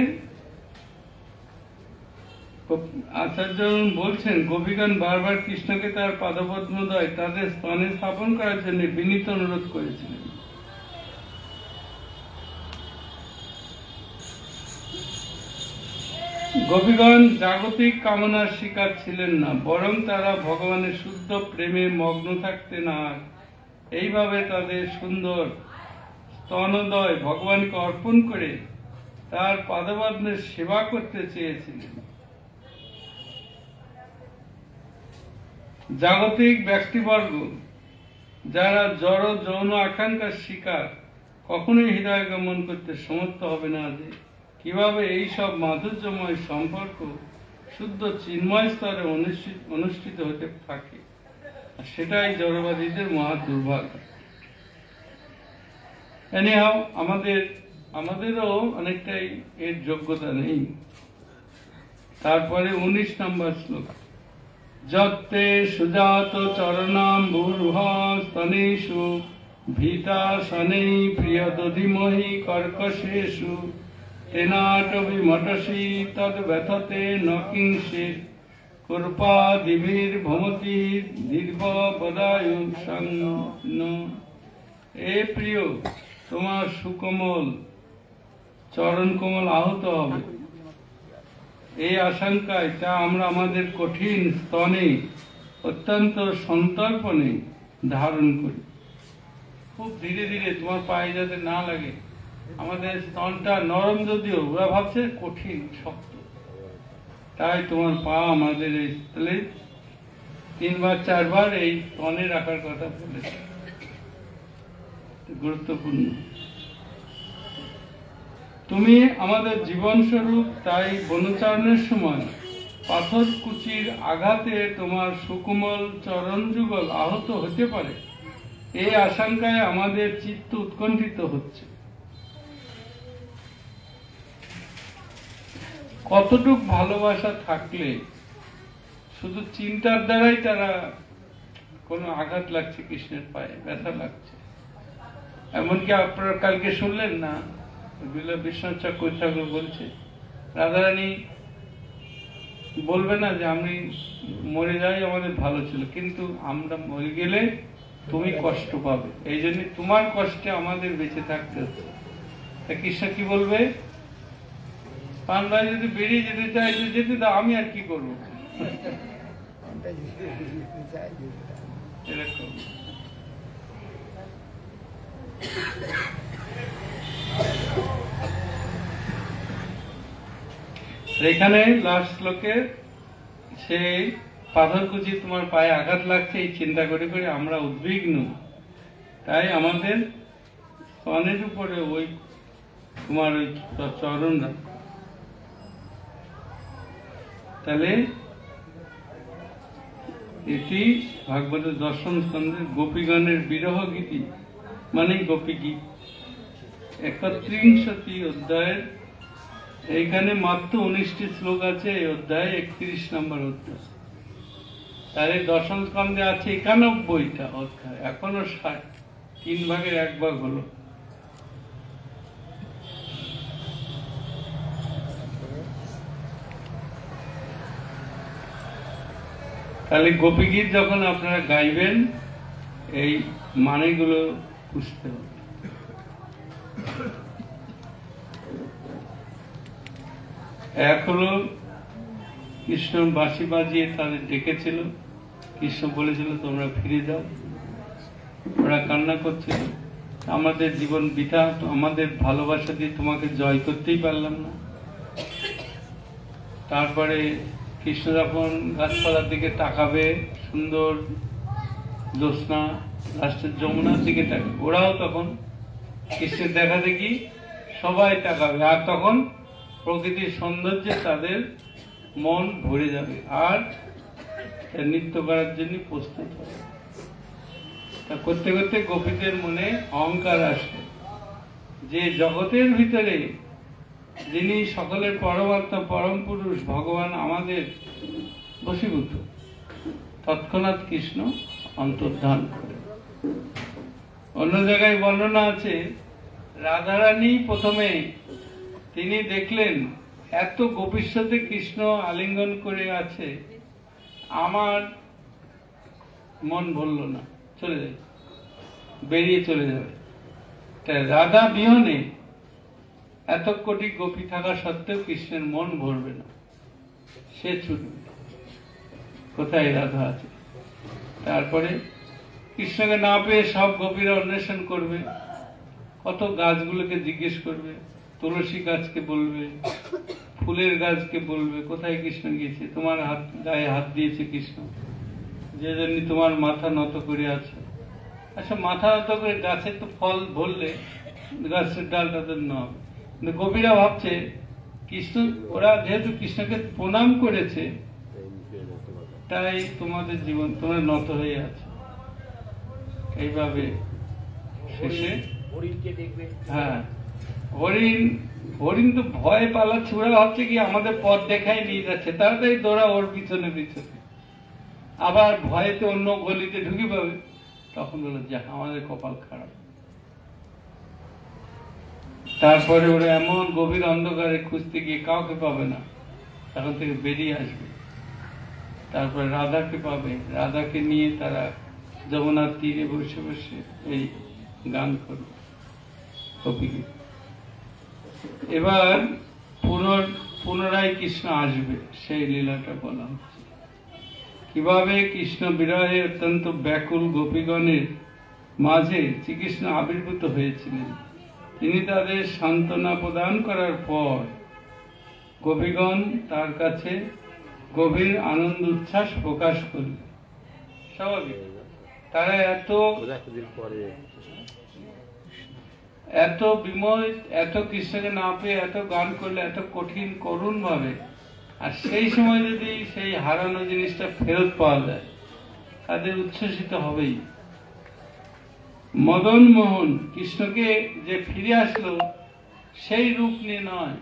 আচার্য বলছেন, গোপীগণ বারবার কৃষ্ণকে তার পাদপদ্মদ্বয় তাদের স্তনে স্থাপন করার জন্য বিনীত অনুরোধ করেছিলেন। গোপীগণ জাগতিক কামনার শিকার ছিলেন না, বরং তারা ভগবানের শুদ্ধ প্রেমে মগ্ন থাকতেন, আর এইভাবে তাদের সুন্দর স্তনদয় ভগবানকে অর্পণ করে তার পাদপদ্মের সেবা করতে চেয়েছিলেন। জাগতিক ব্যক্তিবর্গ যারা জড় যৌন আকাঙ্ক্ষার শিকার কখনোই হৃদয় গমন করতে সমর্থ হবে না যে কিভাবে এই সব মাধুর্যময় সম্পর্ক শুদ্ধ চিন্ময় স্তরে অনুষ্ঠিত হতে থাকে। সেটাই জড়বাদীদের মহা দুর্ভাগ্য। এনিহাও আমাদেরও অনেকটাই এর যোগ্যতা নেই। তারপরে 19 নম্বর শ্লোক, যত্তে সুজাত চরণাম ভূর্ভ স্তনেষু ভীতা শনেই প্রিয় দধিমহি কর্কশেষু তেনাটবি মটসি তদ ব্যথতে নকিংসিত কৃপা দিভির ভমতি দীর্ঘ বদায়ু সন্ন। এ প্রিয়, তোমার সুকোমল চরণ কোমল আহত হবে, এই আশঙ্কায় তা আমরা আমাদের কঠিন স্তনে অত্যন্ত সন্তর্পণে ধারণ করি। খুব ধীরে ধীরে, তোমার পায়ে যাতে না লাগে। আমাদের স্তনটা নরম যদিও, ওরা ভাবছে কঠিন শক্ত, তাই তোমার পা আমাদের এই স্থলে 3-4 বার এই স্তনে রাখার কথা বলেছে। গুরুত্বপূর্ণ। তুমি আমাদের জীবন স্বরূপ, তাই বনচারণের সময় পাথর কুচির আঘাতে তোমার সুকোমল চরণ যুগল আহত হতে পারে, এই আশঙ্কায় আমাদের চিত্ত উৎকণ্ঠিত হচ্ছে। কতটুক ভালোবাসা থাকলে শুধু চিন্তার দ্বারাই তারা কোনো আঘাত লাগছে কৃষ্ণের পায়ে, ব্যথা লাগছে। এমনকি আপনারা কালকে শুনলেন না, বিশ্বনাথ চক্রবর্তী ঠাকুর বলছে রাধারানী বলবে না যে আমি মরে যাই আমাদের ভালো ছিল, কিন্তু আমরা মরে গেলে তুমি কষ্ট পাবে, এই জন্য তোমার কষ্টে আমাদের বেঁচে থাকতে হচ্ছে। তা কৃষ্ণ কি বলবে, পান্ডা যদি বেরিয়ে যেতে চাই যেতে দাও, আমি আর কি করবো, এরকম। এখানে লাস্ট শ্লোকে সেই পাথরকুচি তোমার পায়ে আঘাত লাগছে এই চিন্তা করে করে আমরা উদ্বিগ্ন, তাই আমাদের স্তনের উপরে ওই তোমার ওই চরণ রাখ। তাহলে এটি ভাগবতের দশম স্কন্ধের গোপীগণের বিরহ গীতি মানে গোপী গীত 31টি অধ্যায়ের, এইখানে মাত্র 19টি শ্লোক আছে এই অধ্যায়, 31 নম্বর অধ্যায়। তার এই দশম স্কন্ধে আছে 91টা অধ্যায়, এখনো 3 ভাগের 1 ভাগ হলো। তাহলে গোপীগীত যখন আপনারা গাইবেন এই মানেগুলো বুঝতে হবে। এক হলো কৃষ্ণ বাঁশি বাজিয়ে তাদের ডেকেছিল, কৃষ্ণ বলেছিল তোমরা ফিরে যাও, ওরা কান্না করছিল আমাদের জীবন বৃথা, আমাদের ভালোবাসা দিয়ে তোমাকে জয় করতেই পারলাম না। তারপরে কৃষ্ণ যখন গাছপালার দিকে তাকাবে, সুন্দর জ্যোৎস্না লাস্টের যমুনার দিকে তাকাবে, ওরাও তখন কৃষ্ণের দেখা দেখি সবাই তাকাবে, আর তখন প্রকৃতির সৌন্দর্যে তাদের মন ভরে যাবে আর নৃত্য করার জন্য প্রস্তুত হবে। তা করতে করতে গোপীদের মনে অহংকার আসে যে জগতের ভিতরে যিনি সকলের পরমাত্মা পরম পুরুষ ভগবান আমাদের বশীভূত, তৎক্ষণাৎ কৃষ্ণ অন্তর্ধান করে। অন্য জায়গায় বর্ণনা আছে রাধারানী প্রথমে তিনি দেখলেন এত গোপীর সাথে কৃষ্ণ আলিঙ্গন করে আছে, আমার মন ভরল না, চলে যাবে, বেরিয়ে চলে যাবে। তাই রাধা বিহনে এত কোটি গোপী থাকা সত্ত্বেও কৃষ্ণের মন ভরবে না, সে ছুটবে কোথায় রাধা আছে। তারপরে কৃষ্ণকে না পেয়ে সব গোপীরা অন্বেষণ করবে, কত গাছগুলোকে জিজ্ঞেস করবে, তুলসী গাছকে বলবে, ফুলের গাছকে বলবে কোথায় কৃষ্ণ গিয়েছে, তোমার হাত গায়ে হাত দিয়েছে কৃষ্ণ, যে জন্য তোমার মাথা নত করে আছে। আচ্ছা, মাথা নত করে গাছের তো ফল ভরলে গাছের ডাল তাদের ন হবে, কিন্তু গোপীরা ভাবছে কৃষ্ণ, ওরা যেহেতু কৃষ্ণকে প্রণাম করেছে তাই তোমাদের জীবন তোমরা নত হয়ে আছে। এইভাবে শেষে হ্যাঁ হরিণ তো ভয় পালাচ্ছে, ওরা ভাবছে কি আমাদের পথ দেখাই নিয়ে যাচ্ছে, তাড়াতাড়ি দৌড়া ওর পিছনে পিছনে, আবার ভয়েতে অন্য গলিতে ঢুকে পাবে, তখন বলে যা আমাদের কপাল খারাপ। তারপরে ওরা এমন গভীর অন্ধকারে খুঁজতে গিয়ে কাউকে পাবে না, তখন থেকে বেরিয়ে আসবে। তারপরে রাধাকে পাবে, রাধাকে নিয়ে তারা যমুনার তীরে বসে বসে এই গান করবে কপিগীত। এবার পুনরায় কৃষ্ণ আসবে, সেই লীলাটা বলা হচ্ছে। কিভাবে কৃষ্ণ বিরহে অত্যন্ত ব্যাকুল গোপীগণের মাঝে শ্রীকৃষ্ণ আবির্ভূত হয়েছিলেন। তিনি তাদের সান্ত্বনা প্রদান করার পর গোপীগণ তার কাছে গভীর আনন্দ উচ্ছ্বাস প্রকাশ করলেন। স্বাভাবিক, তারা এত বিময়, এত কৃষ্ণকে না পেয়ে এত গান করলে এত কঠিন করুণ ভাবে, আর সেই সময় যদি সেই হারানো জিনিসটা ফেরত পাওয়া যায় তাদের উচ্ছ্বসিত হবেই। মদন মোহন কৃষ্ণকে যে ফিরে আসলো সেই রূপ নিয়ে নয়,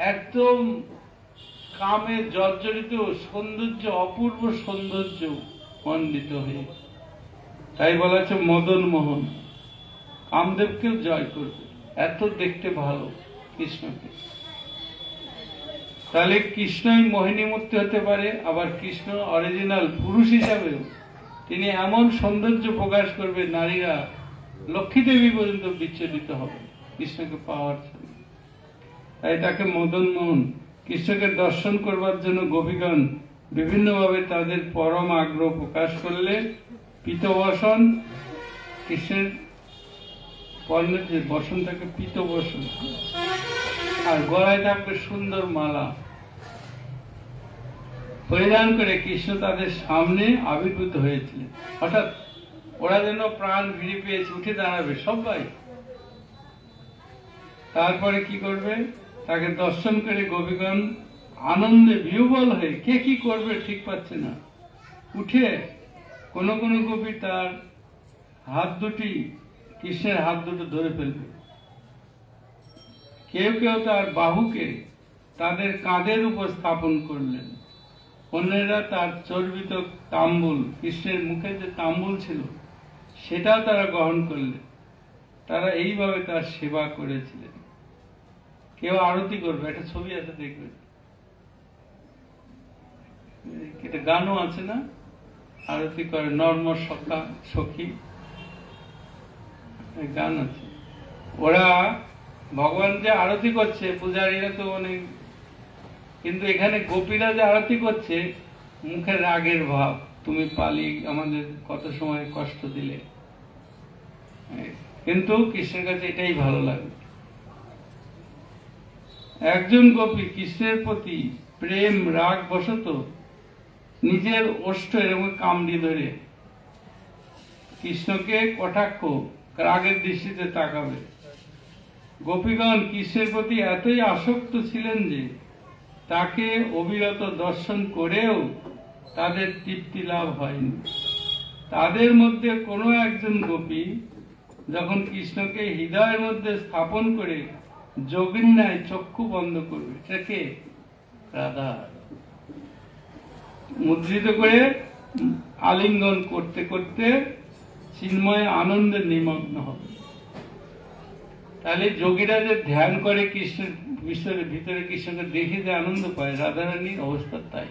একদম কামে জর্জরিত সৌন্দর্য, অপূর্ব সৌন্দর্য মণ্ডিত হয়ে, তাই বলা হচ্ছে মদন মোহন, কামদেবকেও জয় করবে, এত দেখতে ভালো কৃষ্ণকে। তাহলে কৃষ্ণই মোহিনী মূর্তি হতে পারে, আবার কৃষ্ণ অরিজিনাল পুরুষ হিসাবেও তিনি এমন সৌন্দর্য প্রকাশ করবে, নারীরা লক্ষ্মী দেবী পর্যন্ত বিচলিত হবে কৃষ্ণকে পাওয়ার জন্য। তাই তাকে মদন মোহন। কৃষ্ণকে দর্শন করবার জন্য গোপীগণ বিভিন্নভাবে তাদের পরম আগ্রহ প্রকাশ করলে পীতবসন, কৃষ্ণের কর্ণের যে বসন থাকে পীতবসন, আর গলায় থাকবে সুন্দর মালা পরিধান করে কৃষ্ণ তাদের সামনে আবির্ভূত হয়েছিলেন। অর্থাৎ ওরা যেন প্রাণ ফিরে পেয়েছে, উঠে দাঁড়াবে সবাই। তারপরে কি করবে, তাকে দর্শন করে গোপীগণ আনন্দে বিহ্বল হয়ে কে কি করবে ঠিক পাচ্ছে না, উঠে কোন কোন গোপী তার হাত দুটি, কৃষ্ণের হাত দুটো ধরে ফেলবে, কেউ কেউ তার বাহুকে তাদের কাঁধের উপর স্থাপন করলেন, অন্যেরা তার চর্বিত তাম্বুল, কৃষ্ণের মুখে যে তাম্বুল ছিল সেটাও তারা গ্রহণ করলেন। তারা এইভাবে তার সেবা করেছিলেন। কেউ আরতি করবে, একটা ছবি আছে দেখবেন, এটা গানও আছে না, আরতি করে নর্ম সখা সখী, গান আছে। ওরা ভগবান যে আরতি করছে, পূজারীরা তো অনেক, কিন্তু এখানে গোপীরা যে আরতি করছে মুখে রাগের ভাব, তুমি পালি আমাদের কত সময় কষ্ট দিলে, কিন্তু কৃষ্ণের কাছে এটাই ভালো লাগে। একজন গোপী কৃষ্ণের প্রতি প্রেম রাগ বশত নিজের ওষ্ঠ এরকম কামড়ি ধরে কৃষ্ণকে কটাক্ষ রাগের দৃষ্টিতে তাকাবে। গোপীগণ কৃষ্ণের প্রতি এতই আসক্ত ছিলেন যে তাকে অবিরত দর্শন করেও তাদের তৃপ্তি লাভ হয়নি। তাদের মধ্যে কোনো একজন গোপী যখন কৃষ্ণকে হৃদয়ের মধ্যে স্থাপন করে যোগীর ন্যায় চক্ষু বন্ধ করবে, সেটাকে রাধা মুদ্রিত করে আলিঙ্গন করতে করতে চিন্ময় আনন্দে নিমগ্ন হবে। তাহলে যোগীরা যে ধ্যান করে কৃষ্ণের বিশ্বের ভিতরে কৃষ্ণকে দেখে যে আনন্দ পায়, রাধারানীর অবস্থা তাই।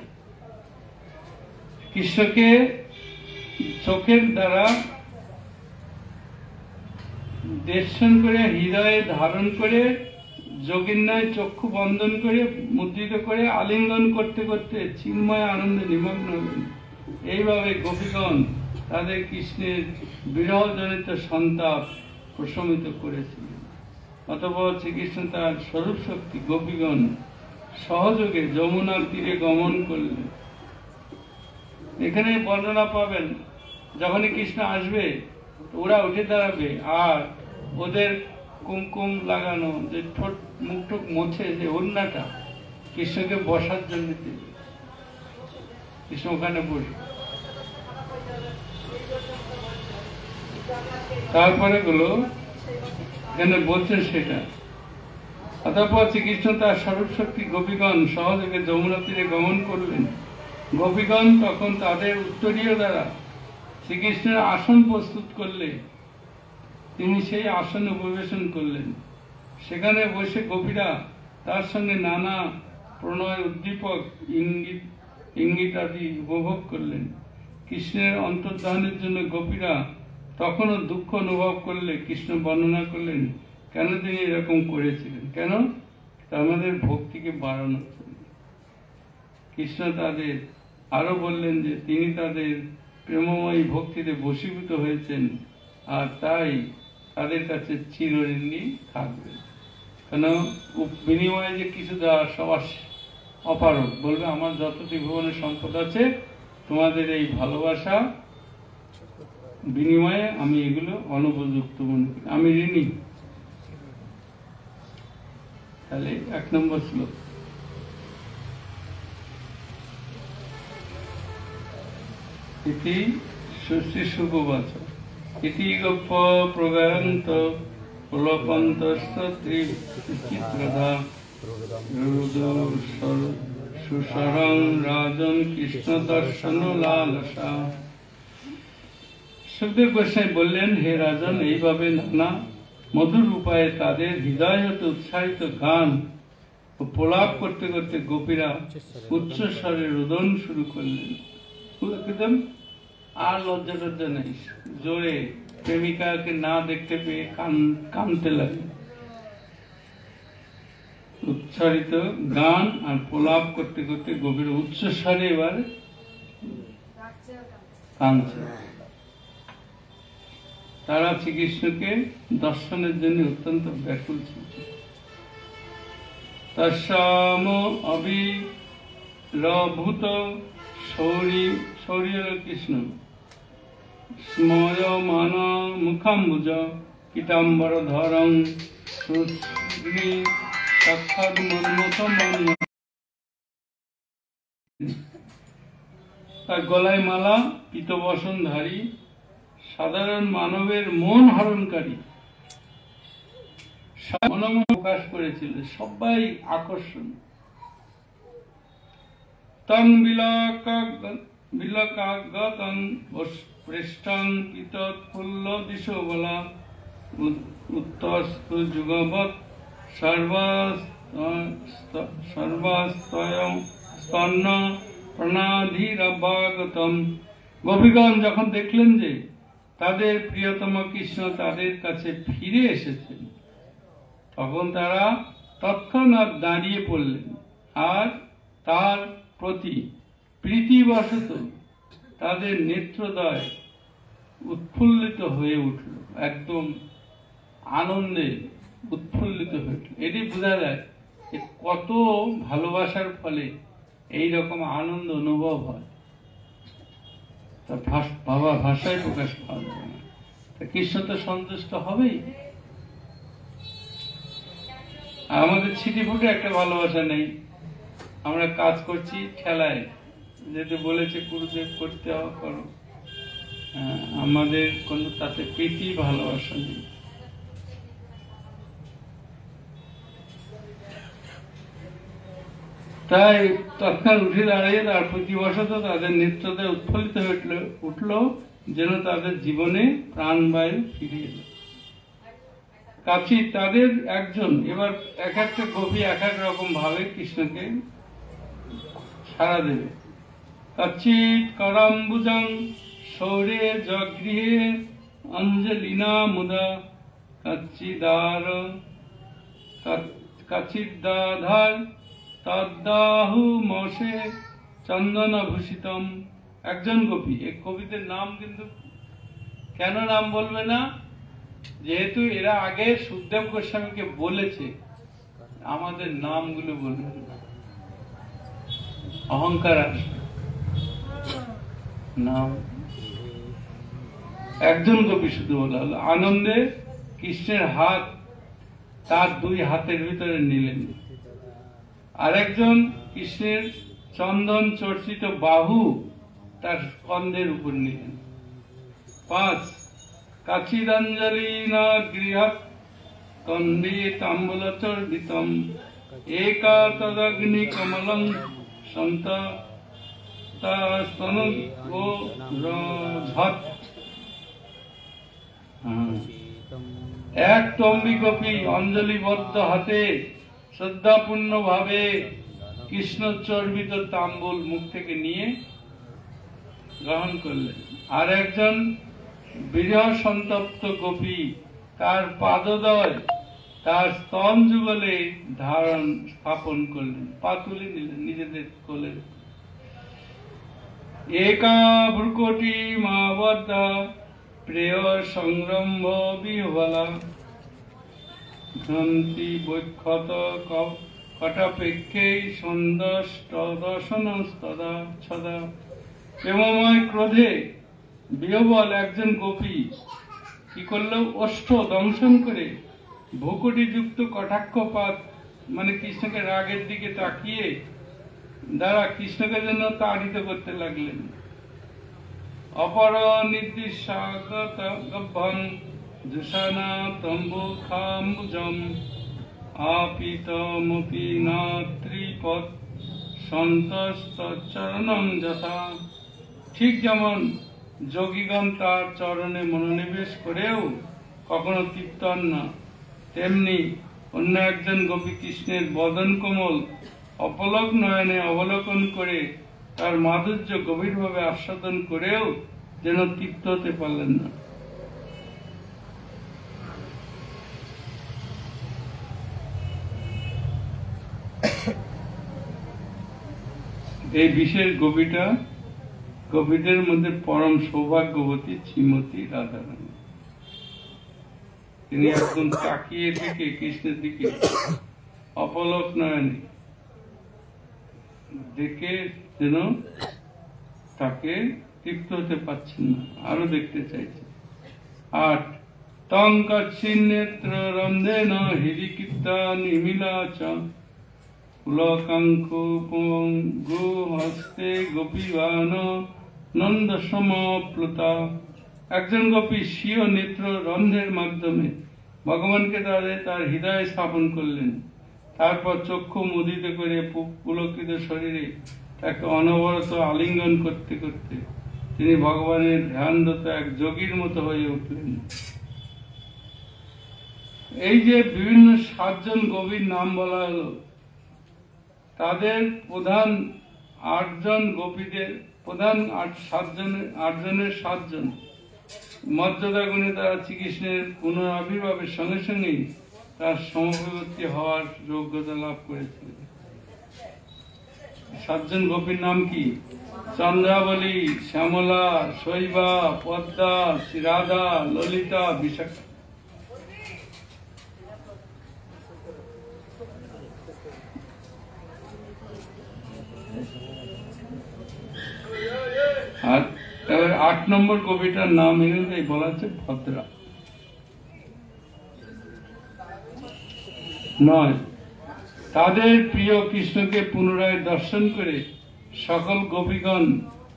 কৃষ্ণকে চোখের দ্বারা দর্শন করে হৃদয়ে ধারণ করে যোগীর ন্যায় চক্ষু বন্ধন করে মুদ্রিত করে আলিঙ্গন করতে করতে চিন্ময় আনন্দে নিমগ্ন হবেন। এইভাবে গোপীগণ তাদের কৃষ্ণের বিরহজনিত সন্তাপ প্রশমিত করেছিলেন। অতঃপর শ্রীকৃষ্ণ তার স্বরূপ শক্তি গোপীগণ সহযোগে যমুনার তীরে গমন করলেন। এখানে বর্ণনা পাবেন, যখনই কৃষ্ণ আসবে ওরা উঠে দাঁড়াবে, আর ওদের কুমকুম লাগানো যে ঠোঁট মুখ টুক মোছে যে ওড়নাটা কৃষ্ণকে বসার জন্য দেবে, কৃষ্ণ ওখানে বসবে। তারপরে গুলো এখানে বলছেন সেটা। অতঃপর শ্রীকৃষ্ণ তার স্বরূপ শক্তি গোপীগণ সহযোগে যমুনা তীরে গমন করলেন। গোপীগণ তখন তাদের উত্তরীয় দ্বারা শ্রীকৃষ্ণের আসন প্রস্তুত করলে তিনি সেই আসনে উপবেশন করলেন। সেখানে বসে গোপীরা তার সঙ্গে নানা প্রণয় উদ্দীপক ইঙ্গিত আদি উপভোগ করলেন। কৃষ্ণের অন্তর্ধানের জন্য গোপীরা তখনও দুঃখ অনুভব করলে কৃষ্ণ বর্ণনা করলেন কেন তিনি এরকম করেছিলেন, কেন আমাদের ভক্তিকে বাড়ানোর জন্য। কৃষ্ণ তাদের আরো বললেন যে তিনি তাদের প্রেমময়ী ভক্তিতে বশীভূত হয়েছেন, আর তাই তাদের কাছে চিরঋণী থাকবে। কেন বিনিময়ে যে কিছু দেওয়া সবার অপারক, বলবে আমার যত ত্রিভুবনের সম্পদ আছে তোমাদের এই ভালোবাসা বিনিময়ে আমি এগুলো অনুপযুক্ত মনে করি, আমি ঋণী। তাহলে 1 নম্বর শ্লোক। ইতি সুশ্রী সুগবাচ ইতি গপ্প প্রগায়ন্ত প্রলোপন্তস্ত ত্রিচিত্রধা সুশরং রাজন কৃষ্ণ দর্শন লালসা। সুখদেব গোস্বামী বললেন, হে রাজন, এইভাবে নানা মধুর উপায়ে তাদের হৃদয় হতে উৎসাহিত গান ও প্রলাপ করতে করতে গোপীরা উচ্চ স্বরে রোদন শুরু করলেন। একদম আর লজ্জা টজ্জা নেই, জোরে প্রেমিকাকে না দেখতে পেয়ে কানতে লাগে। উচ্চারিত গান আর প্রলাপ করতে করতে গভীর উচ্চ স্বরে এবার কাঁদছে। তারা শ্রীকৃষ্ণকে দর্শনের জন্য অত্যন্ত ব্যাকুল ছিল। তস্যাম অবিরভূত শৌর্য কৃষ্ণ স্ময়মান মুখাম্বুজ পীতাম্বর ধরং সাক্ষাৎ মন্মথ মন্ম। তার গলায় মালা, পীতবসনধারী, সাধারণ মানবের মন হরণকারী প্রকাশ করেছিল, সবাই আকর্ষণ। তং বিলকাগতং পৃষ্ঠং পীতোৎফুল্ল দিশোবলা উত্তস্তু যুগবৎ সর্বাস্তন্ন প্রণাধিরবাগতম। গোপীগণ যখন দেখলেন যে তাদের প্রিয়তম কৃষ্ণ তাদের কাছে ফিরে এসেছেন, তখন তারা তৎক্ষণাৎ দাঁড়িয়ে পড়লেন আর তার প্রতি প্রীতিবশত তাদের নেত্রদ্বয় উৎফুল্লিত হয়ে উঠল, একদম আনন্দে উৎফুল্লিত হয়ে উঠল। এটি বোঝা যায় যে কত ভালোবাসার ফলে এই রকম আনন্দ অনুভব হয়, বাবা ভাষায় প্রকাশ পাওয়া যায় না। কৃষ্ণ তো সন্তুষ্ট হবেই। আমাদের ছিটি ফুটে একটা ভালোবাসা নেই, আমরা কাজ করছি ঠেলায়, যেতে বলেছে গুরুদেব করতে হবে করো, আমাদের কোনো তাতে প্রীতি ভালোবাসা নেই। তাই তৎক্ষণ উঠে দাঁড়িয়ে তার প্রতিবশত তাদের নেত্রতে উৎফুল্লিত হয়ে উঠল, যেন তাদের জীবনে প্রাণবায়ু ফিরে এলো। কাছি তাদের একজন, এবার এক একটা গোপী এক এক রকম ভাবে কৃষ্ণকে সাড়া দেবে। কাচিৎ করাম্বুজং শৌরে জগৃহে অঞ্জলিনা মুদা কাচিদাধার তদ্দাহু মশে চন্দন ভূষিতম। একজন গোপী, এই কবিদের নাম কিন্তু কেন নাম বলবে না, যেহেতু এরা আগে সুখদেব গোস্বামীকে বলেছে আমাদের নামগুলো বলবে না, অহংকার আসবে। নাম একজন গোপী শুধু বলা হলো। আনন্দে কৃষ্ণের হাত তার দুই হাতের ভিতরে নিলেন, আরেকজন কৃষ্ণের চন্দন চর্চিত বাহু তার স্কন্ধের উপর নিলেন। 5 কাচিদাঞ্জলি না গৃহাৎ কন্দে তাম্বুল চর্বিতম একা তদগ্নি কমলং সন্ত এক তম্বি গোপী অঞ্জলিবদ্ধ হাতে শ্রদ্ধাপূর্ণ ভাবে কৃষ্ণ চর্বিত তাম্বুল মুখ থেকে নিয়ে গ্রহণ করলেন। আর একজন বিরহ সন্তপ্ত গোপী তার পাদদয় তার স্তন যুগলে ধারণ স্থাপন করলেন, পা তুলে নিলেন নিজেদের কোলে। একা ভ্রুকটি মাবদ্ধা প্রেয় সংরম্ভ বিহ্বলা ধন্তি বৈক্ষত কটাপেক্ষে সন্দর্শনস্তদা ছদা। প্রেমময় ক্রোধে বিহ্বল একজন গোপী কি করল, ওষ্ঠ দংশন করে ভ্রুকুটি যুক্ত কটাক্ষপাত মানে কৃষ্ণকে রাগের দিকে তাকিয়ে দ্বারা কৃষ্ণকে জন্য তাড়িত করতে লাগলেন। অপর নির্দিষ্ট গভ্যং জুষানা তম্বু খাম্বুজম আপিতমপি নাত্রিপদ সন্তস্তচরণং যথা। ঠিক যেমন যোগীগণ তার চরণে মনোনিবেশ করেও কখনো তৃপ্ত হন না, তেমনি অন্য একজন গোপী কৃষ্ণের বদন কোমল অপলক নয়নে অবলোকন করে তার মাধুর্য গভীরভাবে আস্বাদন করেও যেন তৃপ্ত হতে পারলেন না। এই বিশেষ গোপীদের মধ্যে পরম সৌভাগ্যবতী শ্রীমতী রাধারানী। তিনি একদম তাকিয়ে থেকে কৃষ্ণের দিকে অপলক নয়নে দেখে যেন তাকে তৃপ্ত হতে পারছেন না, আরো দেখতে চাইছে। ৮ তং কচ্ছিন্নেত্র রন্ধেন হৃদিকীর্তা নিমিলাচ পুলকাঙ্কুপঙ্গু হস্তে গোপীবান নন্দ সমপ্লুতা। একজন গোপী স্বীয় নেত্র রন্ধ্রের মাধ্যমে ভগবানকে তার হৃদয়ে স্থাপন করলেন। তারপর চক্ষু মুদিত করে পুলকিত শরীরে তাকে অনবরত আলিঙ্গন করতে করতে তিনি ভগবানের ধ্যানরত এক যোগীর মতো হয়ে উঠলেন। এই যে বিভিন্ন 7 জন গোপীর নাম বলা হলো, তাদের প্রধান 8 জন গোপীদের প্রধান 8 জনের 7 জন মর্যাদা গুণে তারা শ্রীকৃষ্ণের পুনরাবির্ভাবের সঙ্গে সঙ্গেই তার সমবিবর্তী হওয়ার যোগ্যতা লাভ করেছিল। 7 জন গোপীর নাম কি? চন্দ্রাবলী, শ্যামলা, শৈবা, পদ্মা, রাধা, ললিতা, বিশাখা। আর 8 নম্বর কবিতার নাম এখানে বলা হচ্ছে ভদ্রা। 9 তাদের প্রিয় কৃষ্ণকে পুনরায় দর্শন করে সকল গোপীগণ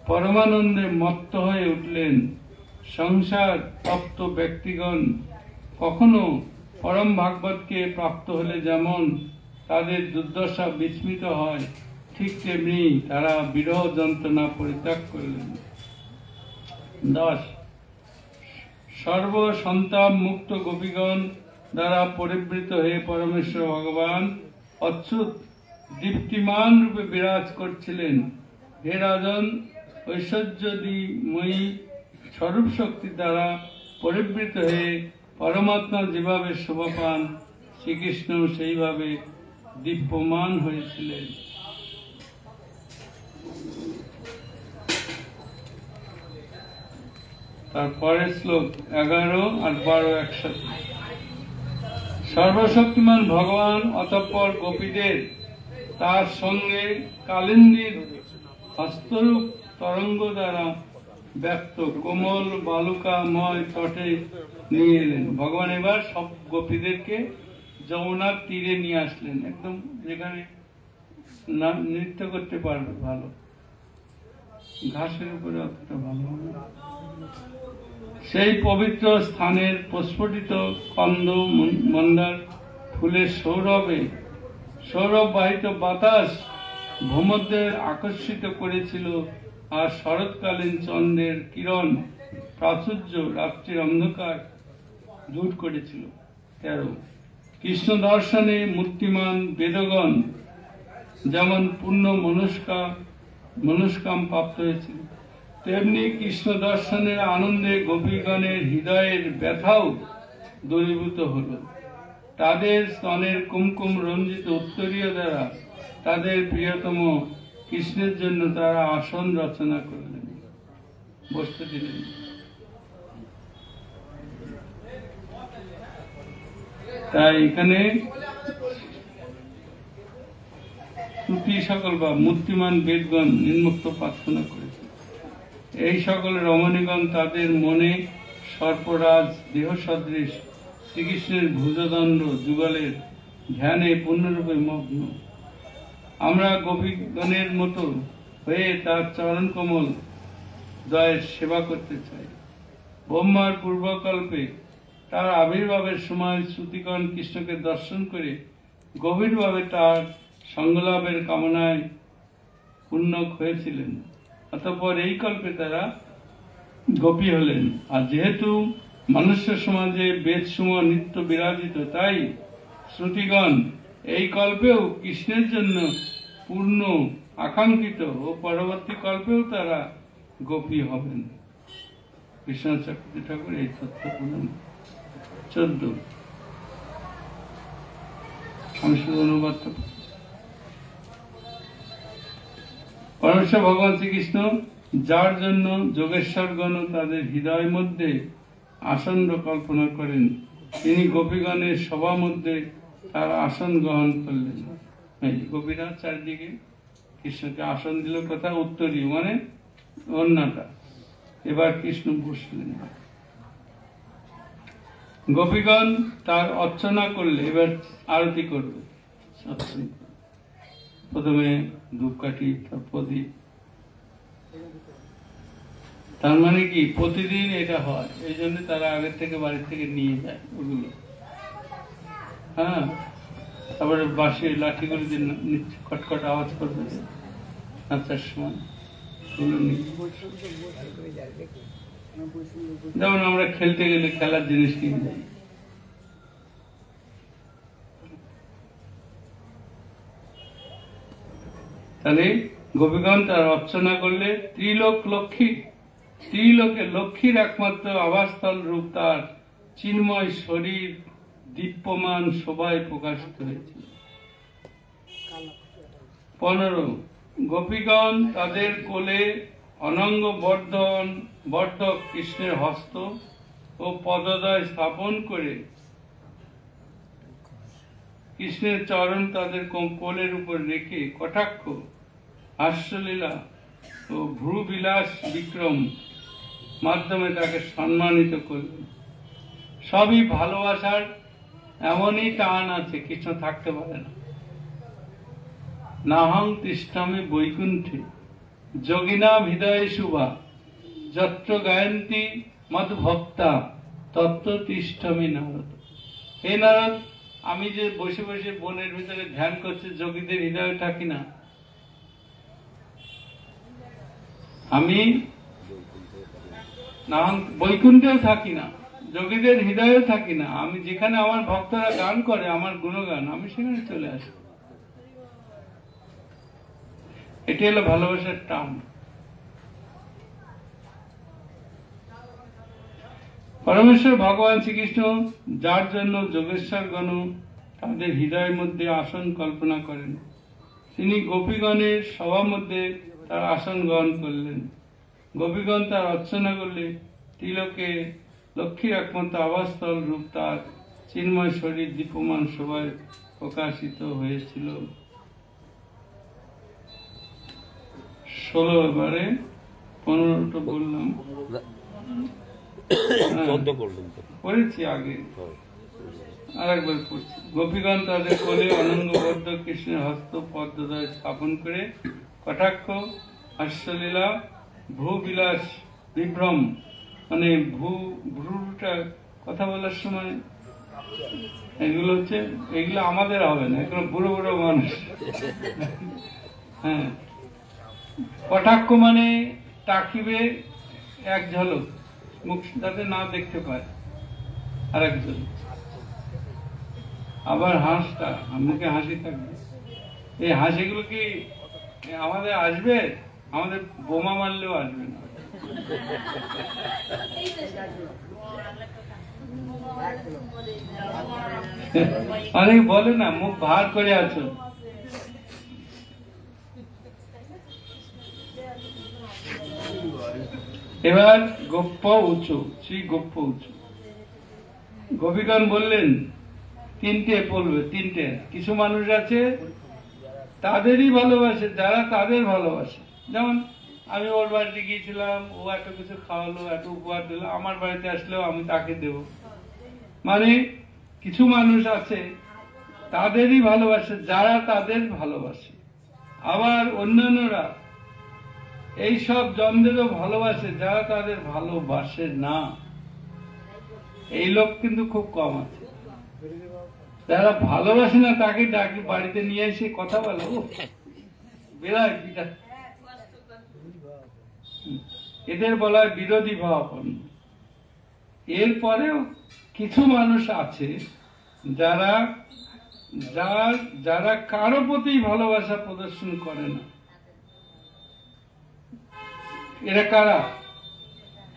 পরমানন্দে মত্ত হয়ে উঠলেন। সংসার তপ্ত ব্যক্তিগণ কখনো পরম ভাগবতকে প্রাপ্ত হলে যেমন তাদের দুর্দশা বিস্মিত হয়, ঠিক তেমনি তারা বিরহ যন্ত্রণা পরিত্যাগ করলেন। 10 সর্বসন্তাপ মুক্ত গোপীগণ দ্বারা পরিবৃত হয়ে পরমেশ্বর ভগবান অচ্যুত দীপ্তিমান রূপে বিরাজ করছিলেন। হে রাজন, ঐশ্বর্যময়ী স্বরূপ শক্তি দ্বারা পরিবৃত হয়ে পরমাত্মা যেভাবে শোভা পান, শ্রীকৃষ্ণ সেইভাবে দীপ্যমান হয়েছিলেন। তারপরের শ্লোক 11 আর 12 একসাথে। সর্বশক্তিমান ভগবান অতঃপর গোপীদের তার সঙ্গে কালিন্দীর হস্তরূপ তরঙ্গ দ্বারা ব্যক্ত কোমল বালুকাময় তটে নিয়ে এলেন। ভগবান এবার সব গোপীদেরকে যমুনার তীরে নিয়ে আসলেন, একদম যেখানে নৃত্য করতে পারবে ভালো, ঘাসের উপরে অতটা ভালো হবে। সেই পবিত্র স্থানের প্রস্ফুটিত কন্দ মন্দার ফুলের সৌরভবাহিত বাতাস ভূমধ্যে আকর্ষিত করেছিল, আর শরৎকালীন চন্দ্রের কিরণ প্রাচুর্য রাত্রির অন্ধকার দূর করেছিল। 13 কৃষ্ণ দর্শনে মূর্তিমান বেদগণ যেমন পূর্ণ মনস্কাম প্রাপ্ত হয়েছিল, তেমনি কৃষ্ণ দর্শনের আনন্দে গোপীগণের হৃদয়ের ব্যথাও দূরীভূত হল। তাদের স্তনের কুমকুম রঞ্জিত উত্তরীয় দ্বারা তাদের প্রিয়তম কৃষ্ণের জন্য তারা আসন রচনা করলেন, বসতে দিলেন। তাই এখানে শ্রুতি সকল বা মূর্তিমান বেদগণ নিম্নোক্ত প্রার্থনা করেছে। এই সকল রমণীগণ তাদের মনে সর্পরাজ দেহ সদৃশ শ্রীকৃষ্ণের ভুজদণ্ড যুগলের ধ্যানে পূর্ণরূপে মগ্ন। আমরা গোপীগণের মতো হয়ে তার চরণ কমল দয়ের সেবা করতে চাই। ব্রহ্মার পূর্বকল্পে তার আবির্ভাবের সময় শ্রুতিগণ কৃষ্ণকে দর্শন করে গভীরভাবে তার সঙ্গলাভের কামনায় উন্নক হয়েছিলেন। অতঃপর এই কল্পে তারা গোপী হলেন। আর যেহেতু মনুষ্য সমাজে বেদসমূহ নিত্য বিরাজিত, তাই শ্রুতিগণ এই কল্পেও কৃষ্ণের জন্য পূর্ণ আকাঙ্ক্ষিত ও পরবর্তী কল্পেও তারা গোপী হবেন। বিশ্বনাথ চক্রবর্তী ঠাকুর এই তথ্য বলেন। 14 আমি শুধু অনুবাদ। পরমেশ্বর ভগবান শ্রীকৃষ্ণ যার জন্য যোগেশ্বরগণ তাদের হৃদয় মধ্যে আসন কল্পনা করেন, তিনি গোপীগণের সভা মধ্যে তার আসন গ্রহণ করলেন। এই গোপীরা চারদিকে কৃষ্ণকে আসন দিল, কথা উত্তরী মানে অন্যটা। এবার কৃষ্ণ বসলেন। গোপীগণ তার অর্চনা করলে এবার আরতি করবে। প্রথমে ধূপকাঠি, প্রদীপ। তার মানে কি প্রতিদিন এটা হয়, এই জন্য তারা আগের থেকে বাড়ির থেকে নিয়ে যায় ওগুলো। হ্যাঁ, তারপরে বাঁশি লাঠিগুলো দিয়ে খটখট আওয়াজ করবে নাচার সময়। যেমন আমরা খেলতে গেলে খেলার জিনিস কিনে যাই। তাহলে গোপীগণ তার অর্চনা করলে ত্রিলোকে লক্ষ্মীর একমাত্র আবাসস্থল রূপ তার চিন্ময় শরীর দীপ্যমান শোভায় প্রকাশিত হয়েছিল। 15 গোপীগণ তাদের কোলে অনঙ্গ বর্ধক কৃষ্ণের হস্ত ও পদদ্বয় স্থাপন করে কৃষ্ণের চরণ তাদের কোলের উপর রেখে কটাক্ষ, হাস্যলীলা ও ভ্রুবিলাস বিক্রম মাধ্যমে তাকে সম্মানিত করলেন। সবই ভালোবাসার এমনই টান আছে, কৃষ্ণ থাকতে পারে না। নাহং তিষ্ঠামি বৈকুণ্ঠে যোগিনা হৃদয়ে শুভা যত্র গায়ন্তি মদ ভক্তা তত্ত্ব তিষ্ঠামি নারদ। হে নারদ, আমি যে বসে বসে বনের ভিতরে ধ্যান করছি, যোগীদের হৃদয়ে থাকি না? আমি বৈকুণ্ঠেও থাকি না, যোগীদের হৃদয়েও থাকি না। আমি যেখানে আমার ভক্তরা গান করে আমার গুণগান, আমি সেখানে চলে আসি। এটি হলো ভালোবাসার টান। পরমেশ্বর ভগবান শ্রীকৃষ্ণ যার জন্য যোগেশ্বরগণ তাদের হৃদয়ের মধ্যে আসন কল্পনা করেন, তিনি গোপীগণের সবার মধ্যে তার আসন গ্রহণ করলেন। গোপীগণ তার অর্চনা করলে ত্রিলোকে লক্ষ্মীর একমাত্র আবাসস্থল রূপ তার চিন্ময় শরীর দীপ্যমান শোভায় প্রকাশিত হয়েছিল। 16 এবারে 15টা বললাম, পড়েছি আগে, আরেকবার পড়ছি। গোপীগণ তাদের কোলে অনঙ্গবদ্ধ কৃষ্ণের হস্ত পদ্মদ্বয় স্থাপন করে কটাক্ষ, হাস্যলীলা, ভ্রুবিলাস বিভ্রম মানে ভ্রুটা কথা বলার সময় এগুলো আমাদের হবে না, এগুলো বুড়ো বুড়ো মানুষ। হ্যাঁ, কটাক্ষ মানে তাকিবে এক ঝলক, মুখ যাতে না দেখতে পায় আর একজন। আবার হাসটা, মুখে হাসি থাকবে। এই হাসিগুলো কি আমাদের আসবে? আমাদের বোমা মারলেও আসবে না। অনেক বলে না মুখ ভার করে আছো। এবার গোপ্য উঁচু, শ্রী গোপ্য উঁচু। গোপীগণ বললেন 3টে বলবে, 3টে। কিছু মানুষ আছে তাদেরই ভালোবাসে যারা তাদের ভালোবাসে। যেমন আমি ওর বাড়িতে গিয়েছিলাম, ও এত কিছু খাওয়ালো, এত উপহার দিল, আমার বাড়িতে আসলেও আমি তাকে দেব। মানে কিছু মানুষ আছে তাদেরই ভালোবাসে যারা তাদের ভালোবাসে। আবার অন্যান্যরা এইসব জনদেরও ভালোবাসে যারা তাদের ভালোবাসে না। এই লোক কিন্তু খুব কম আছে। যারা ভালোবাসে না তাকে ডাকি বাড়িতে নিয়ে এসে কথা বলো, বিরাট বিরাট। এদের বলা হয় বিরোধী ভাবাপন্ন। এরপরেও কিছু মানুষ আছে যারা যারা কারো প্রতি ভালোবাসা প্রদর্শন করে না। এরা কারা?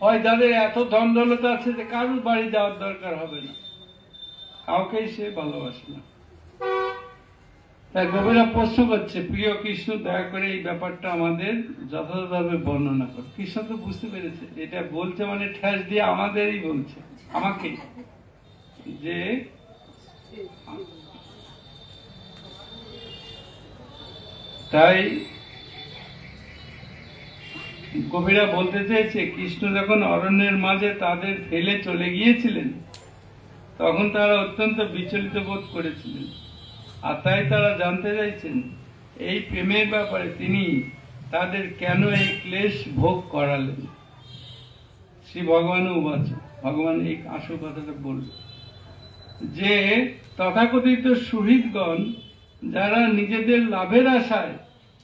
হয় যাদের এত ধন দৌলত আছে যে কারোর বাড়ি যাওয়ার দরকার হবে না, কাউকেই সে ভালোবাসে না। তাই কবিরা প্রশ্ন করছে, প্রিয় কৃষ্ণ দয়া করে এই ব্যাপারটা আমাদের যথাযথভাবে বর্ণনা কর। কৃষ্ণ তো বুঝতে পেরেছে এটা বলছে মানে ঠেস দিয়ে আমাদেরই বলছে, আমাকে, যে তাই কবিরা বলতে চেয়েছে কৃষ্ণ যখন অরণ্যের মাঝে তাদের ফেলে চলে গিয়েছিলেন তখন তারা অত্যন্ত বিচলিত বোধ করেছিলেন, আর তাই তারা জানতে চাইছেন এই প্রেমের ব্যাপারে তিনি তাদের কেন এই ক্লেশ ভোগ করালেন। শ্রী ভগবান উবাচ, ভগবান এই আসল কথাটা বলল যে তথাকথিত সুহৃদগণ যারা নিজেদের লাভের আশায়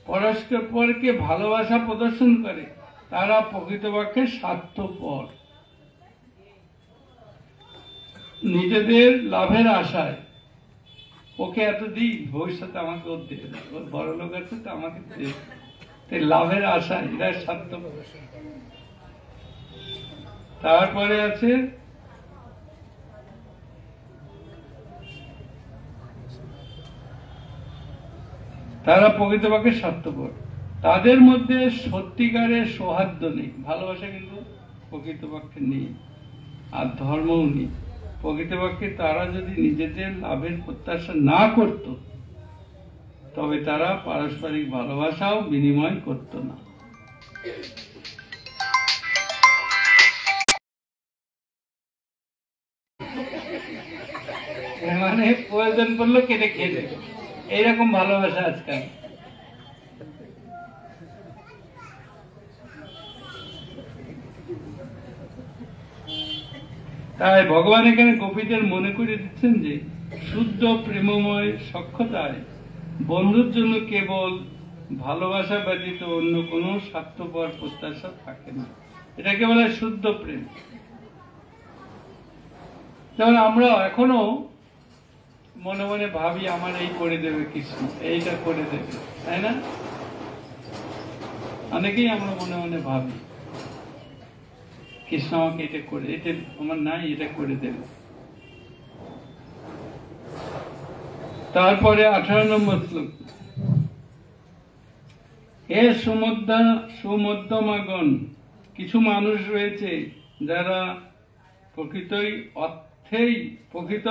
পরস্পরকে ভালোবাসা প্রদর্শন করে তারা প্রকৃতপক্ষে স্বার্থপর। নিজেদের লাভের আশায়, ওকে এত দিই ভবিষ্যতে আমাকে ওর দিয়ে দেয়, ওর বড় লোক আছে তো আমাকে লাভের আশায় এরা স্বার্থপর। তারপরে আছে তারা প্রকৃতপক্ষে স্বার্থপর, তাদের মধ্যে সত্যিকারের সৌহার্দ্য নেই, ভালোবাসা কিন্তু প্রকৃতপক্ষে নেই, আর ধর্মও নেই। প্রকৃতপক্ষে তারা যদি নিজেদের লাভের প্রত্যাশা না করত তবে তারা পারস্পরিক ভালোবাসাও বিনিময় করত না। মানে প্রয়োজন পড়লো কেটে খেয়ে দেবে, এইরকম ভালোবাসা আজকাল। তাই ভগবান এখানে গোপীদের মনে করে দিচ্ছেন যে শুদ্ধ প্রেমময় সখ্যতায় বন্ধুর জন্য কেবল ভালোবাসা ব্যতীত অন্য কোনো স্বার্থপর প্রত্যাশা থাকে না। এটাকে বলে শুদ্ধ প্রেম। যেমন আমরা এখনো মনে মনে ভাবি আমার এই করে দেবে কৃষ্ণ, এইটা করে দেবে, তাই না? অনেকেই আমরা মনে মনে ভাবি কৃষ্ণ আমাকে এটা করে, এটা আমার নাই, এটা করে দেবে। তারপরে 18 নম্বর শ্লোক, হে সুমধ্যমাগণ, কিছু মানুষ রয়েছে যারা প্রকৃত